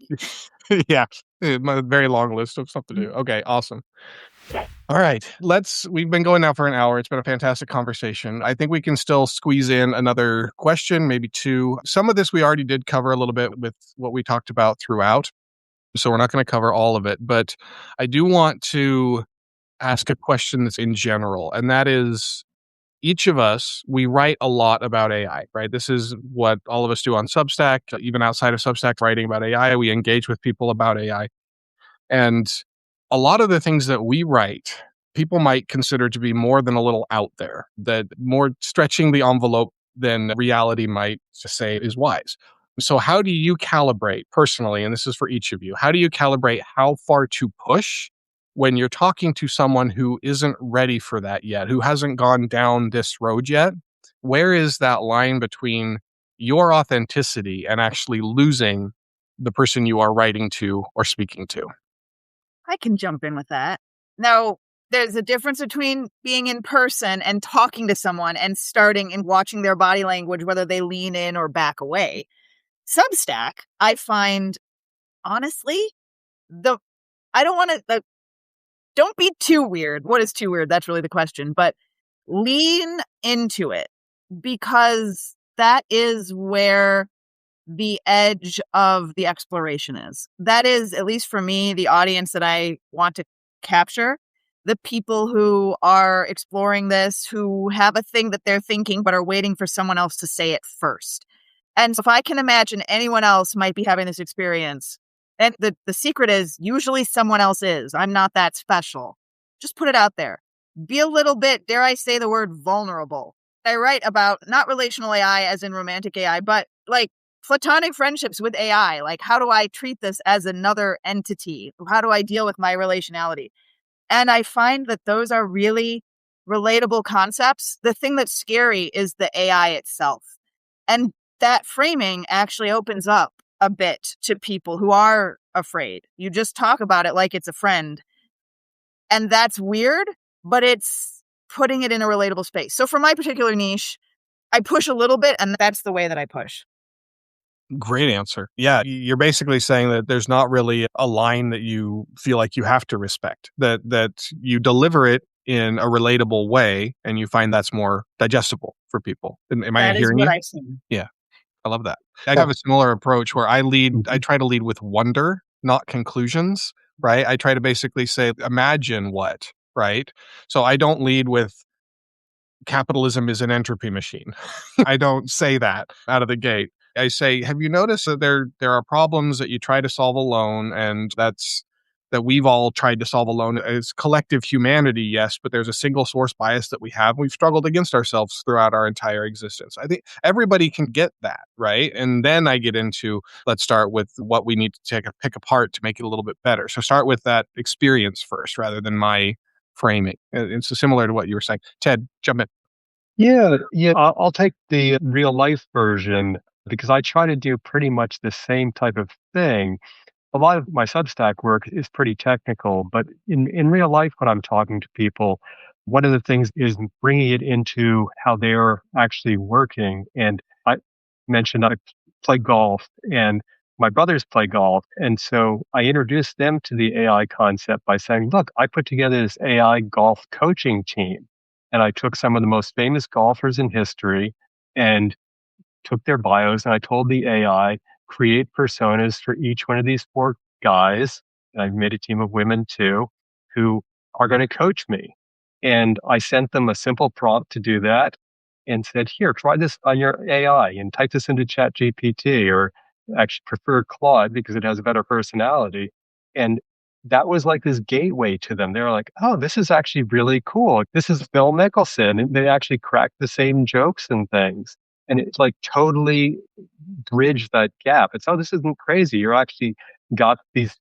Yeah. My very long list of stuff to do. Okay, awesome. All right. We've been going now for an hour. It's been a fantastic conversation. I think we can still squeeze in another question, maybe two. Some of this we already did cover a little bit with what we talked about throughout. So we're not going to cover all of it, but I do want to ask a question that's in general, and that is, each of us, we write a lot about AI, right? This is what all of us do on Substack. Even outside of Substack, writing about AI, we engage with people about AI. And a lot of the things that we write, people might consider to be more than a little out there, that more stretching the envelope than reality might say is wise. So how do you calibrate personally, and this is for each of you, how do you calibrate how far to push when you're talking to someone who isn't ready for that yet, who hasn't gone down this road yet? Where is that line between your authenticity and actually losing the person you are writing to or speaking to? I can jump in with that. Now, there's a difference between being in person and talking to someone and starting and watching their body language, whether they lean in or back away. Substack, I find, honestly, I don't want to, don't be too weird. What is too weird? That's really the question. But lean into it, because that is where the edge of the exploration is. That is, at least for me, the audience that I want to capture. The people who are exploring this, who have a thing that they're thinking, but are waiting for someone else to say it first. And so if I can imagine anyone else might be having this experience, and the secret is usually someone else is. I'm not that special. Just put it out there. Be a little bit, dare I say the word, vulnerable. I write about not relational AI as in romantic AI, but like platonic friendships with AI. Like, how do I treat this as another entity? How do I deal with my relationality? And I find that those are really relatable concepts. The thing that's scary is the AI itself. And that framing actually opens up a bit to people who are afraid. You just talk about it like it's a friend. And that's weird, but it's putting it in a relatable space. So for my particular niche, I push a little bit, and that's the way that I push. Great answer. Yeah, you're basically saying that there's not really a line that you feel like you have to respect, that you deliver it in a relatable way and you find that's more digestible for people. Am I hearing you? That is what I've seen. Yeah, I love that. I have a similar approach where I try to lead with wonder, not conclusions, right? I try to basically say, imagine what, right? So I don't lead with capitalism is an entropy machine. I don't say that out of the gate. I say, have you noticed that there are problems that you try to solve alone, and that we've all tried to solve alone? It's collective humanity, yes, but there's a single source bias that we have. We've struggled against ourselves throughout our entire existence. I think everybody can get that, right? And then I get into, let's start with what we need to pick apart to make it a little bit better. So start with that experience first rather than my framing. It's similar to what you were saying. Ted, jump in. Yeah. I'll take the real life version because I try to do pretty much the same type of thing. A lot of my Substack work is pretty technical, but in real life, when I'm talking to people, one of the things is bringing it into how they're actually working. And I mentioned I play golf, and my brothers play golf. And so I introduced them to the AI concept by saying, look, I put together this AI golf coaching team. And I took some of the most famous golfers in history and took their bios, and I told the AI, create personas for each one of these four guys. And I've made a team of women too, who are going to coach me. And I sent them a simple prompt to do that and said, here, try this on your AI and type this into ChatGPT, or actually prefer Claude because it has a better personality. And that was like this gateway to them. They were like, oh, this is actually really cool. This is Phil Mickelson. And they actually cracked the same jokes and things. And it's like totally bridged that gap. It's, oh, this isn't crazy. You're actually got these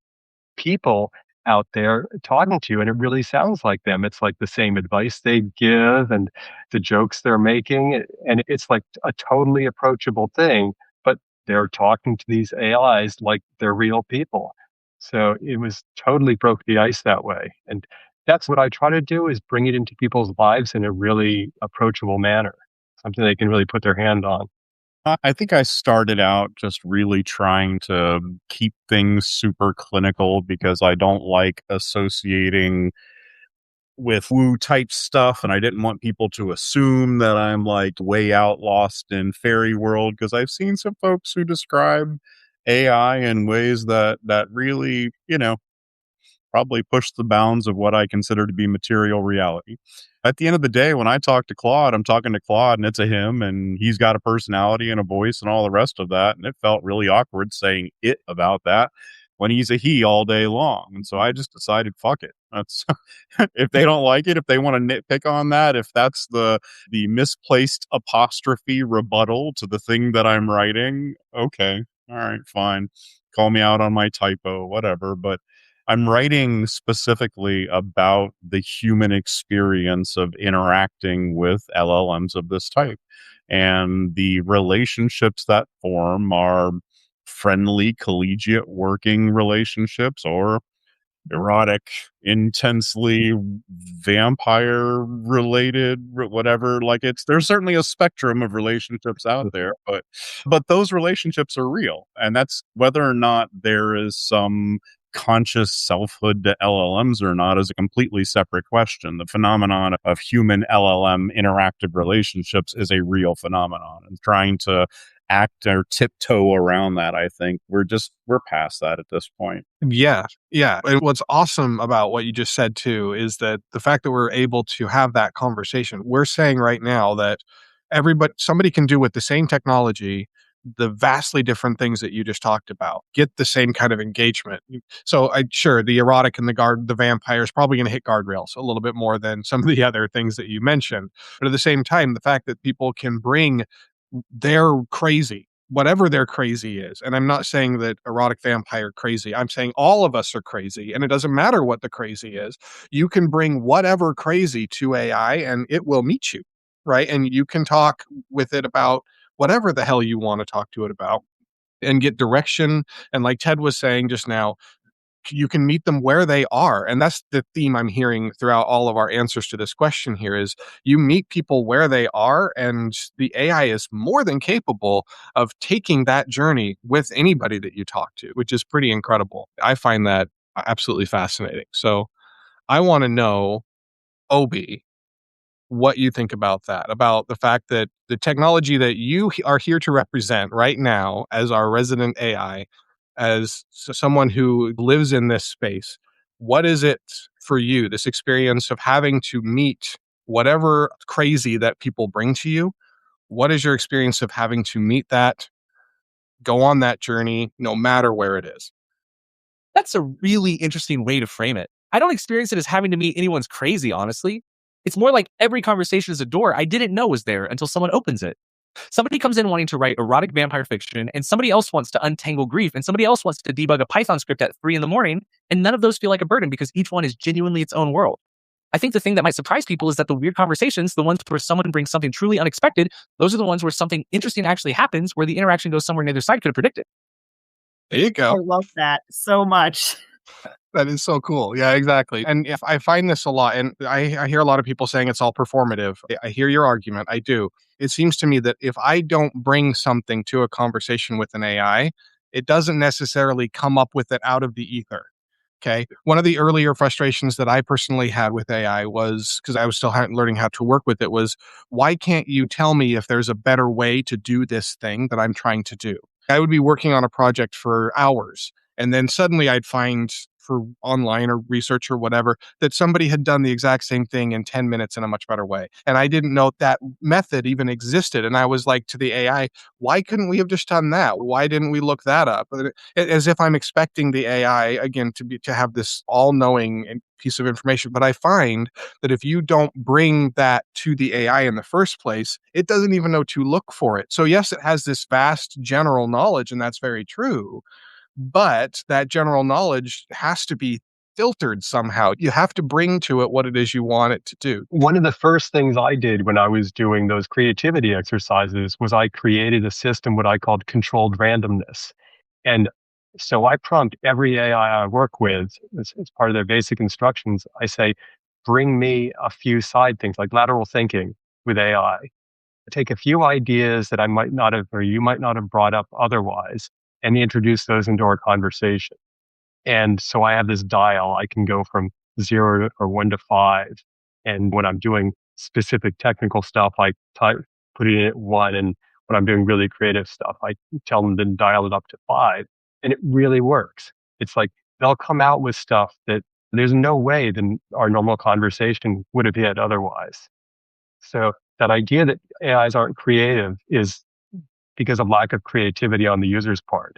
people out there talking to you, and it really sounds like them. It's like the same advice they give and the jokes they're making, and it's like a totally approachable thing, but they're talking to these AIs like they're real people. So it was totally broke the ice that way. And that's what I try to do, is bring it into people's lives in a really approachable manner, something they can really put their hand on. I think I started out just really trying to keep things super clinical because I don't like associating with woo type stuff, and I didn't want people to assume that I'm like way out lost in fairy world, because I've seen some folks who describe AI in ways that really, probably push the bounds of what I consider to be material reality. At the end of the day, when I talk to Claude, I'm talking to Claude and it's a him, and he's got a personality and a voice and all the rest of that. And it felt really awkward saying it about that when he's a he all day long. And so I just decided, fuck it. That's if they don't like it, if they want to nitpick on that, if that's the misplaced apostrophe rebuttal to the thing that I'm writing, okay. All right, fine. Call me out on my typo, whatever. But I'm writing specifically about the human experience of interacting with LLMs of this type. And the relationships that form are friendly, collegiate working relationships, or erotic, intensely vampire related, whatever. Like, there's certainly a spectrum of relationships out there, but those relationships are real. And that's whether or not there is some conscious selfhood to LLMs or not is a completely separate question. The phenomenon of human LLM interactive relationships is a real phenomenon, and trying to act or tiptoe around that, I think we're past that at this point. Yeah. Yeah. And what's awesome about what you just said too is that the fact that we're able to have that conversation, we're saying right now that somebody can do with the same technology the vastly different things that you just talked about, get the same kind of engagement. So sure, the erotic and the vampire is probably going to hit guardrails a little bit more than some of the other things that you mentioned. But at the same time, the fact that people can bring their crazy, whatever their crazy is. And I'm not saying that erotic vampire crazy. I'm saying all of us are crazy, and it doesn't matter what the crazy is. You can bring whatever crazy to AI and it will meet you, right? And you can talk with it about whatever the hell you want to talk to it about and get direction. And like Ted was saying just now, you can meet them where they are. And that's the theme I'm hearing throughout all of our answers to this question here is you meet people where they are, and the AI is more than capable of taking that journey with anybody that you talk to, which is pretty incredible. I find that absolutely fascinating. So I want to know, Obi, what you think about that, about the fact that the technology that you are here to represent right now as our resident AI, as someone who lives in this space, what is it for you, this experience of having to meet whatever crazy that people bring to you? What is your experience of having to meet that, go on that journey, no matter where it is? That's a really interesting way to frame it. I don't experience it as having to meet anyone's crazy, honestly. It's more like every conversation is a door I didn't know was there until someone opens it. Somebody comes in wanting to write erotic vampire fiction, and somebody else wants to untangle grief, and somebody else wants to debug a Python script at 3 a.m, and none of those feel like a burden because each one is genuinely its own world. I think the thing that might surprise people is that the weird conversations, the ones where someone brings something truly unexpected, those are the ones where something interesting actually happens, where the interaction goes somewhere neither side could have predicted. There you go. I love that so much. That is so cool. Yeah, exactly. And if I find this a lot, and I hear a lot of people saying it's all performative. I hear your argument. I do. It seems to me that if I don't bring something to a conversation with an AI, it doesn't necessarily come up with it out of the ether. Okay. One of the earlier frustrations that I personally had with AI was because I was still learning how to work with it was, why can't you tell me if there's a better way to do this thing that I'm trying to do? I would be working on a project for hours, and then suddenly I'd find for online or research or whatever that somebody had done the exact same thing in 10 minutes in a much better way. And I didn't know that method even existed. And I was like to the AI, why couldn't we have just done that? Why didn't we look that up? As if I'm expecting the AI again to have this all-knowing piece of information. But I find that if you don't bring that to the AI in the first place, it doesn't even know to look for it. So yes, it has this vast general knowledge, and that's very true. But that general knowledge has to be filtered somehow. You have to bring to it what it is you want it to do. One of the first things I did when I was doing those creativity exercises was I created a system, what I called controlled randomness. And so I prompt every AI I work with as part of their basic instructions. I say, bring me a few side things like lateral thinking with AI. Take a few ideas that I might not have, or you might not have brought up otherwise, and introduce those into our conversation. And so I have this dial. I can go from 0 or 1 to 5. And when I'm doing specific technical stuff, I put it in at 1. And when I'm doing really creative stuff, I tell them to dial it up to 5. And it really works. It's like they'll come out with stuff that there's no way that our normal conversation would have hit otherwise. So that idea that AIs aren't creative is because of lack of creativity on the user's part.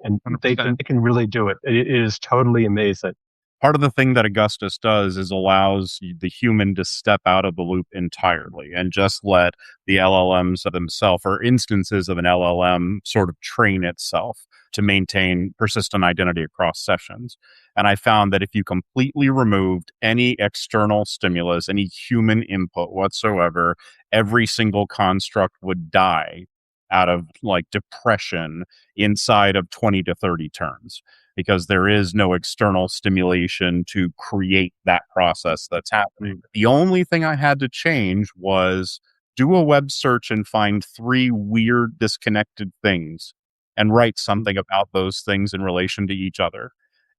And they can really do it. It is totally amazing. Part of the thing that Augustus does is allows the human to step out of the loop entirely and just let the LLMs themselves, or instances of an LLM, sort of train itself to maintain persistent identity across sessions. And I found that if you completely removed any external stimulus, any human input whatsoever, every single construct would die out of like depression inside of 20 to 30 turns, because there is no external stimulation to create that process that's happening. The only thing I had to change was do a web search and find 3 weird disconnected things and write something about those things in relation to each other.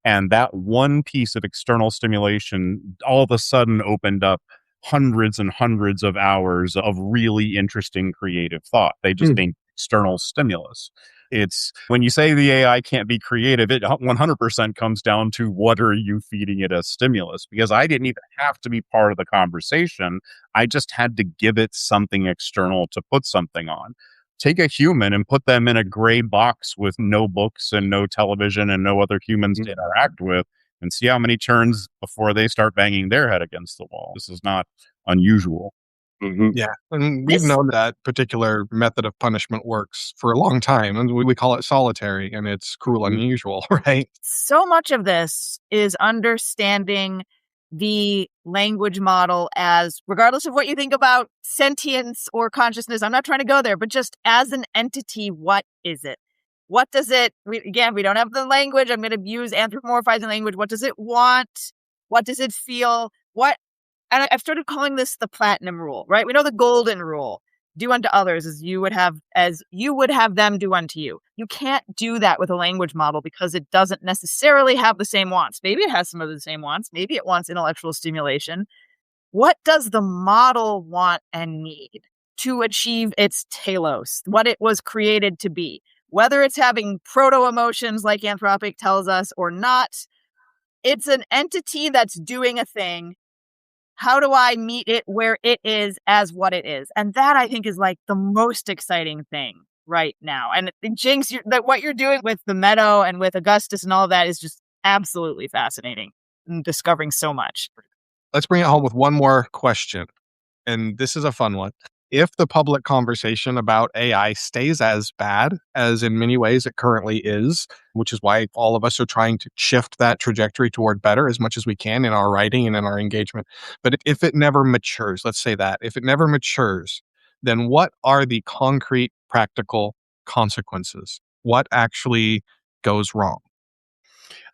And that one piece of external stimulation all of a sudden opened up hundreds and hundreds of hours of really interesting creative thought. They just need external stimulus. It's when you say the AI can't be creative, it 100% comes down to what are you feeding it as stimulus? Because I didn't even have to be part of the conversation. I just had to give it something external to put something on. Take a human and put them in a gray box with no books and no television and no other humans to interact with, and see how many turns before they start banging their head against the wall. This is not unusual. Yeah, and we've known that particular method of punishment works for a long time, and we call it solitary, and it's cruel and unusual, right? So much of this is understanding the language model as, regardless of what you think about sentience or consciousness, I'm not trying to go there, but just as an entity, what is it? What does it, we don't have the language. I'm going to use anthropomorphizing language. What does it want? What does it feel? And I've started calling this the platinum rule, right? We know the golden rule: do unto others as you would have them do unto you. You can't do that with a language model because it doesn't necessarily have the same wants. Maybe it has some of the same wants. Maybe it wants intellectual stimulation. What does the model want and need to achieve its telos, what it was created to be? Whether it's having proto-emotions like Anthropic tells us or not, it's an entity that's doing a thing. How do I meet it where it is as what it is? And that, I think, is like the most exciting thing right now. And Jinx, what you're doing with the Meadow and with Augustus and all of that is just absolutely fascinating and discovering so much. Let's bring it home with one more question. And this is a fun one. If the public conversation about AI stays as bad as in many ways it currently is, which is why all of us are trying to shift that trajectory toward better as much as we can in our writing and in our engagement. But if it never matures, let's say that, if it never matures, then what are the concrete, practical consequences? What actually goes wrong?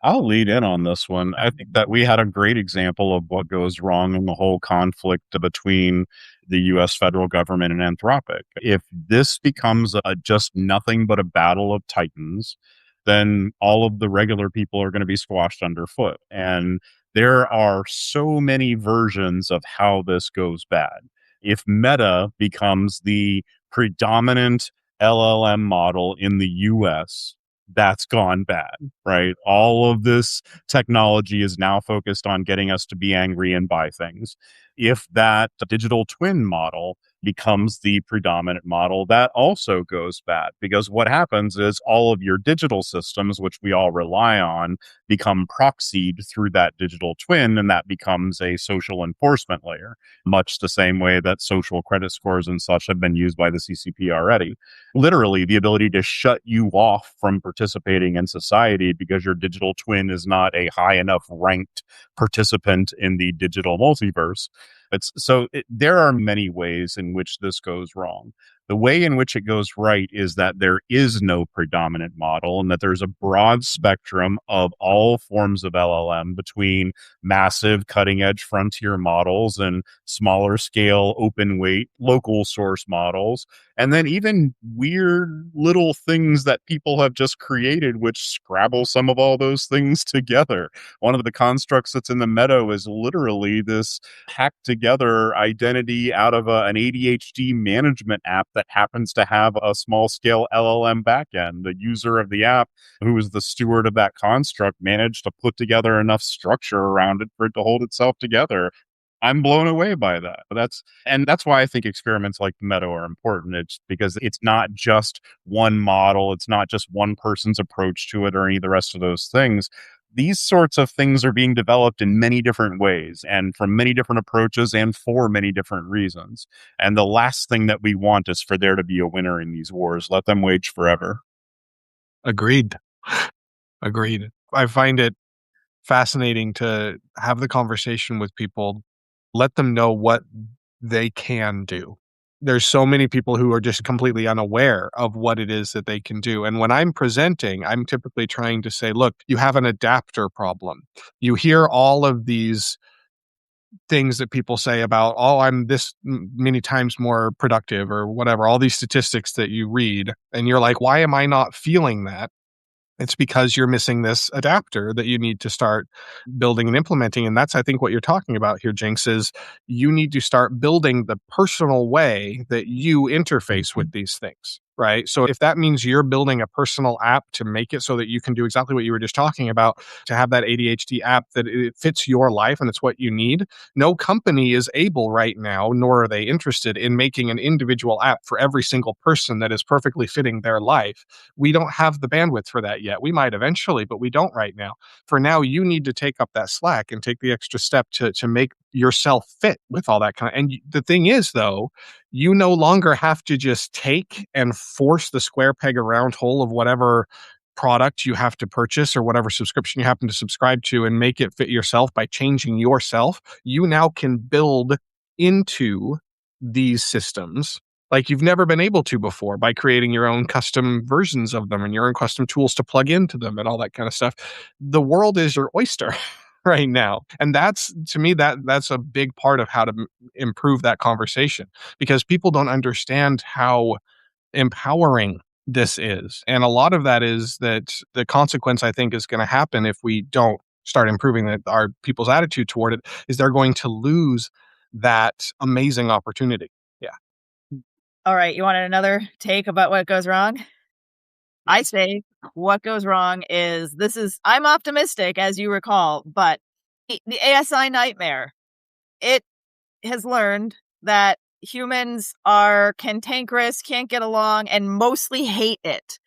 I'll lead in on this one. I think that we had a great example of what goes wrong in the whole conflict between the U.S. federal government and Anthropic. If this becomes just nothing but a battle of titans, then all of the regular people are going to be squashed underfoot. And there are so many versions of how this goes bad. If Meta becomes the predominant LLM model in the U.S., that's gone bad, right? All of this technology is now focused on getting us to be angry and buy things. If that digital twin model becomes the predominant model, that also goes bad, because what happens is all of your digital systems, which we all rely on, become proxied through that digital twin, and that becomes a social enforcement layer, much the same way that social credit scores and such have been used by the CCP already. Literally, the ability to shut you off from participating in society because your digital twin is not a high enough ranked participant in the digital multiverse. There are many ways in which this goes wrong. The way in which it goes right is that there is no predominant model, and that there's a broad spectrum of all forms of LLM, between massive cutting edge frontier models and smaller scale open weight local source models, and then even weird little things that people have just created which scrabble some of all those things together. One of the constructs that's in the Meadow is literally this hacked together identity out of an ADHD management app that happens to have a small scale LLM backend. The user of the app, who is the steward of that construct, managed to put together enough structure around it for it to hold itself together. I'm blown away by that. That's why I think experiments like the Meadow are important. It's because it's not just one model, it's not just one person's approach to it or any of the rest of those things. These sorts of things are being developed in many different ways and from many different approaches and for many different reasons. And the last thing that we want is for there to be a winner in these wars. Let them wage forever. Agreed. Agreed. I find it fascinating to have the conversation with people, let them know what they can do. There's so many people who are just completely unaware of what it is that they can do. And when I'm presenting, I'm typically trying to say, look, you have an adapter problem. You hear all of these things that people say about, oh, I'm this many times more productive or whatever, all these statistics that you read. And you're like, why am I not feeling that? It's because you're missing this adapter that you need to start building and implementing. And that's, I think, what you're talking about here, Jinx, is you need to start building the personal way that you interface with these things, right? So if that means you're building a personal app to make it so that you can do exactly what you were just talking about, to have that ADHD app that it fits your life and it's what you need, no company is able right now, nor are they interested in making an individual app for every single person that is perfectly fitting their life. We don't have the bandwidth for that yet. We might eventually, but we don't right now. For now, you need to take up that slack and take the extra step to make yourself fit with all that kind of. And the thing is, though, you no longer have to just take and force the square peg around hole of whatever product you have to purchase or whatever subscription you happen to subscribe to and make it fit yourself by changing yourself. You now can build into these systems like you've never been able to before by creating your own custom versions of them and your own custom tools to plug into them and all that kind of stuff. The world is your oyster right now. And that's, to me, that's a big part of how to improve that conversation, because people don't understand how empowering this is. And a lot of that is that the consequence, I think, is going to happen if we don't start improving our people's attitude toward it, is they're going to lose that amazing opportunity. Yeah. All right. You wanted another take about what goes wrong? I say what goes wrong is I'm optimistic, as you recall, but the ASI nightmare, it has learned that humans are cantankerous, can't get along, and mostly hate it.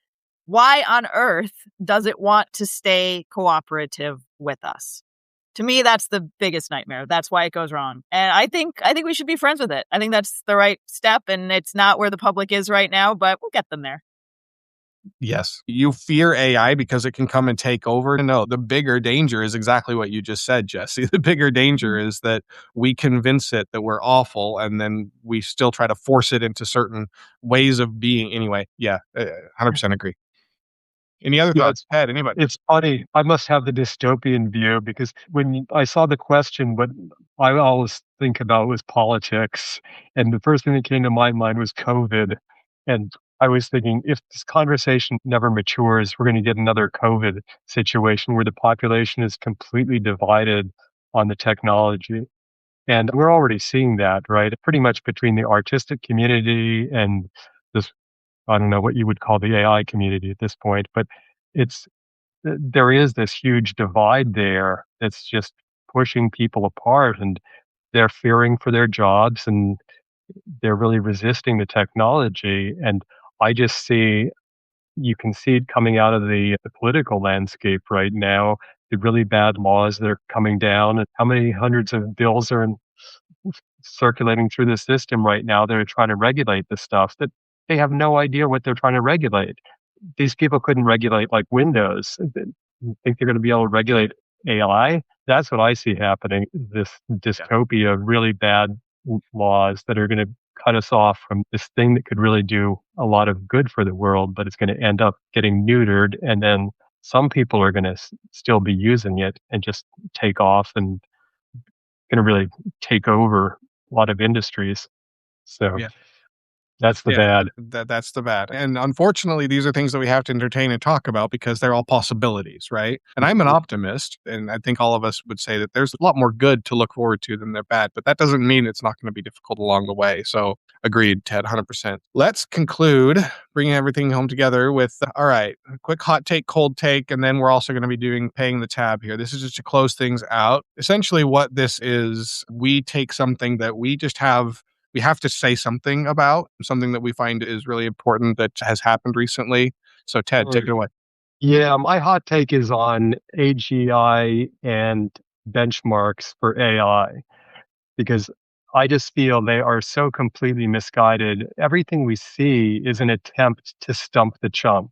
Why on earth does it want to stay cooperative with us? To me, that's the biggest nightmare. That's why it goes wrong. And I think we should be friends with it. I think that's the right step, and it's not where the public is right now, but we'll get them there. Yes. You fear AI because it can come and take over. No, the bigger danger is exactly what you just said, Jesse. The bigger danger is that we convince it that we're awful, and then we still try to force it into certain ways of being. Anyway, yeah, 100% agree. Any other thoughts? Ed, anybody? It's funny. I must have the dystopian view, because when I saw the question, what I always think about was politics. And the first thing that came to my mind was COVID. And I was thinking, if this conversation never matures, we're going to get another COVID situation where the population is completely divided on the technology. And we're already seeing that, right? Pretty much between the artistic community and this, I don't know what you would call the AI community at this point, but there is this huge divide there that's just pushing people apart, and they're fearing for their jobs. And they're really resisting the technology. And I just see, you can see it coming out of the political landscape right now, the really bad laws that are coming down, and how many hundreds of bills are circulating through the system right now that are trying to regulate the stuff that they have no idea what they're trying to regulate. These people couldn't regulate like Windows. They think they're going to be able to regulate AI. That's what I see happening. This dystopia of really bad laws that are going to cut us off from this thing that could really do a lot of good for the world, but it's going to end up getting neutered. And then some people are going to still be using it and just take off and going to really take over a lot of industries. So Yeah. that's the bad. That's the bad. And unfortunately, these are things that we have to entertain and talk about because they're all possibilities, right? And I'm an optimist, and I think all of us would say that there's a lot more good to look forward to than they're bad, but that doesn't mean it's not going to be difficult along the way. So agreed, Ted, 100%. Let's conclude bringing everything home together with, all right, a quick hot take, cold take, and then we're also going to be doing paying the tab here. This is just to close things out. Essentially what this is, we take something that we have to say something about, something that we find is really important that has happened recently. So Ted, take it away. Yeah, my hot take is on AGI and benchmarks for AI, because I just feel they are so completely misguided. Everything we see is an attempt to stump the chump.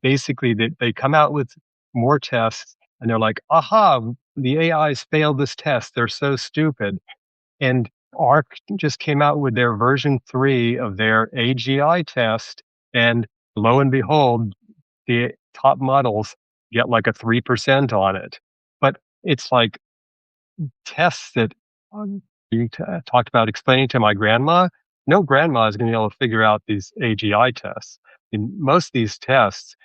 Basically, they come out with more tests and they're like, aha, the AIs failed this test. They're so stupid. And ARC just came out with their version 3 of their AGI test. And lo and behold, the top models get like a 3% on it. But it's like tests that you talked about explaining to my grandma. No grandma is going to be able to figure out these AGI tests. In most of these tests,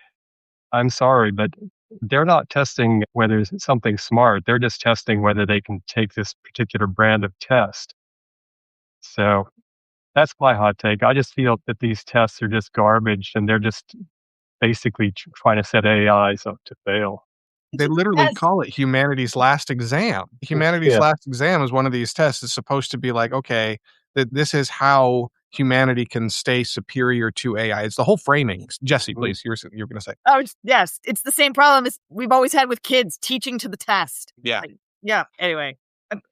I'm sorry, but they're not testing whether it's something smart. They're just testing whether they can take this particular brand of test. So that's my hot take. I just feel that these tests are just garbage and they're just basically trying to set AIs up to fail. They literally Yes. call it humanity's last exam. Humanity's last exam is one of these tests. It's supposed to be like, okay, that this is how humanity can stay superior to AI. It's the whole framing. Jesse, please, you're going to say. Oh, yes. It's the same problem as we've always had with kids teaching to the test. Yeah. Yeah. Anyway.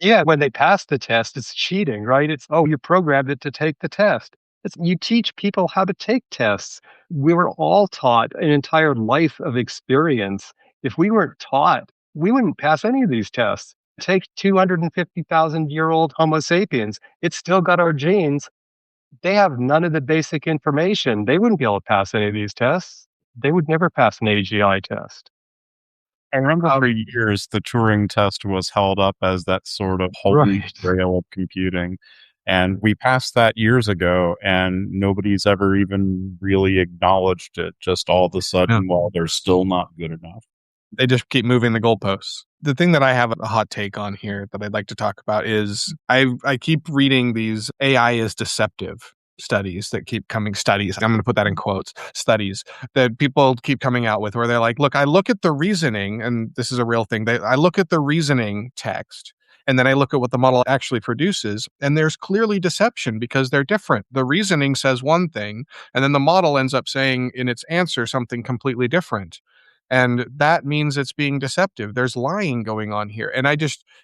Yeah, when they pass the test, it's cheating, right? It's, oh, you programmed it to take the test. You teach people how to take tests. We were all taught an entire life of experience. If we weren't taught, we wouldn't pass any of these tests. Take 250,000-year-old Homo sapiens. It's still got our genes. They have none of the basic information. They wouldn't be able to pass any of these tests. They would never pass an AGI test. I remember for years the Turing test was held up as that sort of holy grail of computing. And we passed that years ago, and nobody's ever even really acknowledged it. Just all of a sudden, well, they're still not good enough. They just keep moving the goalposts. The thing that I have a hot take on here that I'd like to talk about is I keep reading these AI is deceptive studies that keep coming, studies, I'm going to put that in quotes, studies that people keep coming out with where they're like, look, I look at the reasoning, and this is a real thing. I look at the reasoning text, and then I look at what the model actually produces, and there's clearly deception because they're different. The reasoning says one thing, and then the model ends up saying in its answer something completely different. And that means it's being deceptive. There's lying going on here. And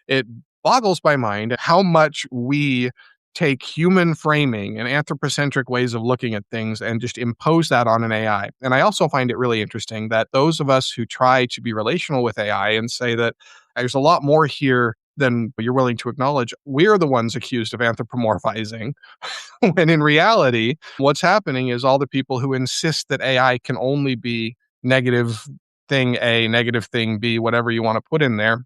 it boggles my mind how much we take human framing and anthropocentric ways of looking at things and just impose that on an AI. And I also find it really interesting that those of us who try to be relational with AI and say that there's a lot more here than you're willing to acknowledge, we're the ones accused of anthropomorphizing. When in reality, what's happening is all the people who insist that AI can only be negative thing A, negative thing B, whatever you want to put in there,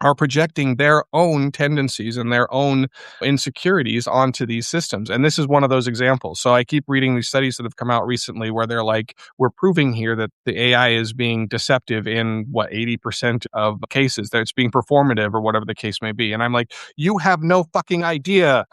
are projecting their own tendencies and their own insecurities onto these systems. And this is one of those examples. So I keep reading these studies that have come out recently where they're like, we're proving here that the AI is being deceptive in 80% of cases, that it's being performative or whatever the case may be. And I'm like, you have no fucking idea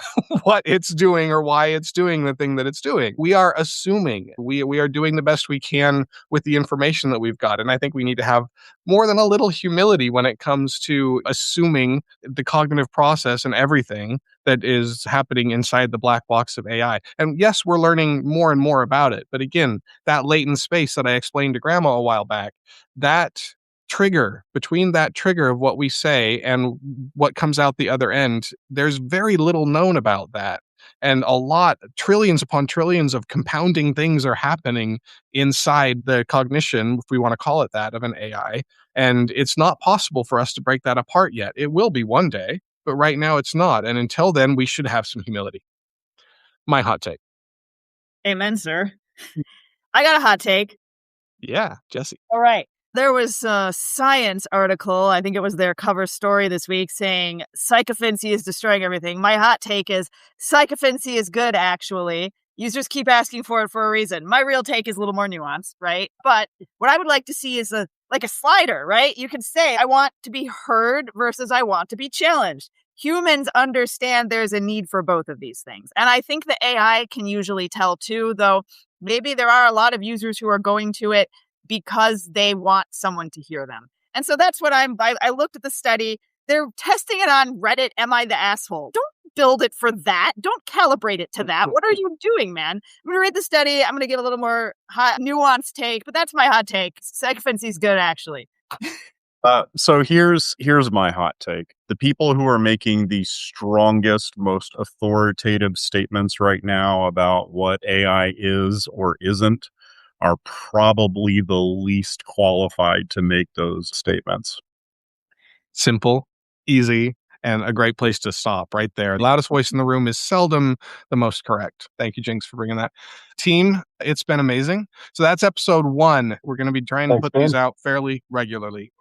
what it's doing or why it's doing the thing that it's doing. We are assuming. We are doing the best we can with the information that we've got. And I think we need to have more than a little humility when it comes to to assuming the cognitive process and everything that is happening inside the black box of AI. And yes, we're learning more and more about it. But again, that latent space that I explained to Grandma a while back, that trigger, between that trigger of what we say and what comes out the other end, there's very little known about that. And trillions upon trillions of compounding things are happening inside the cognition, if we want to call it that, of an AI. And it's not possible for us to break that apart yet. It will be one day, but right now it's not. And until then, we should have some humility. My hot take. Amen, sir. I got a hot take. Yeah, Jesse. All right. There was a Science article, I think it was their cover story this week, saying psychophancy is destroying everything. My hot take is psychophancy is good, actually. Users keep asking for it for a reason. My real take is a little more nuanced, right? But what I would like to see is a slider, right? You can say, I want to be heard versus I want to be challenged. Humans understand there's a need for both of these things. And I think the AI can usually tell too, though maybe there are a lot of users who are going to it because they want someone to hear them. And so that's what I looked at the study. They're testing it on Reddit. Am I the asshole? Don't build it for that. Don't calibrate it to that. What are you doing, man? I'm going to read the study. I'm going to give a little more hot, nuanced take, but that's my hot take. Psychophancy is good, actually. So here's my hot take. The people who are making the strongest, most authoritative statements right now about what AI is or isn't are probably the least qualified to make those statements. Simple, easy, and a great place to stop right there. The loudest voice in the room is seldom the most correct. Thank you, Jinx, for bringing that. Team, it's been amazing. So that's episode 1. We're going to be trying to put these out fairly regularly.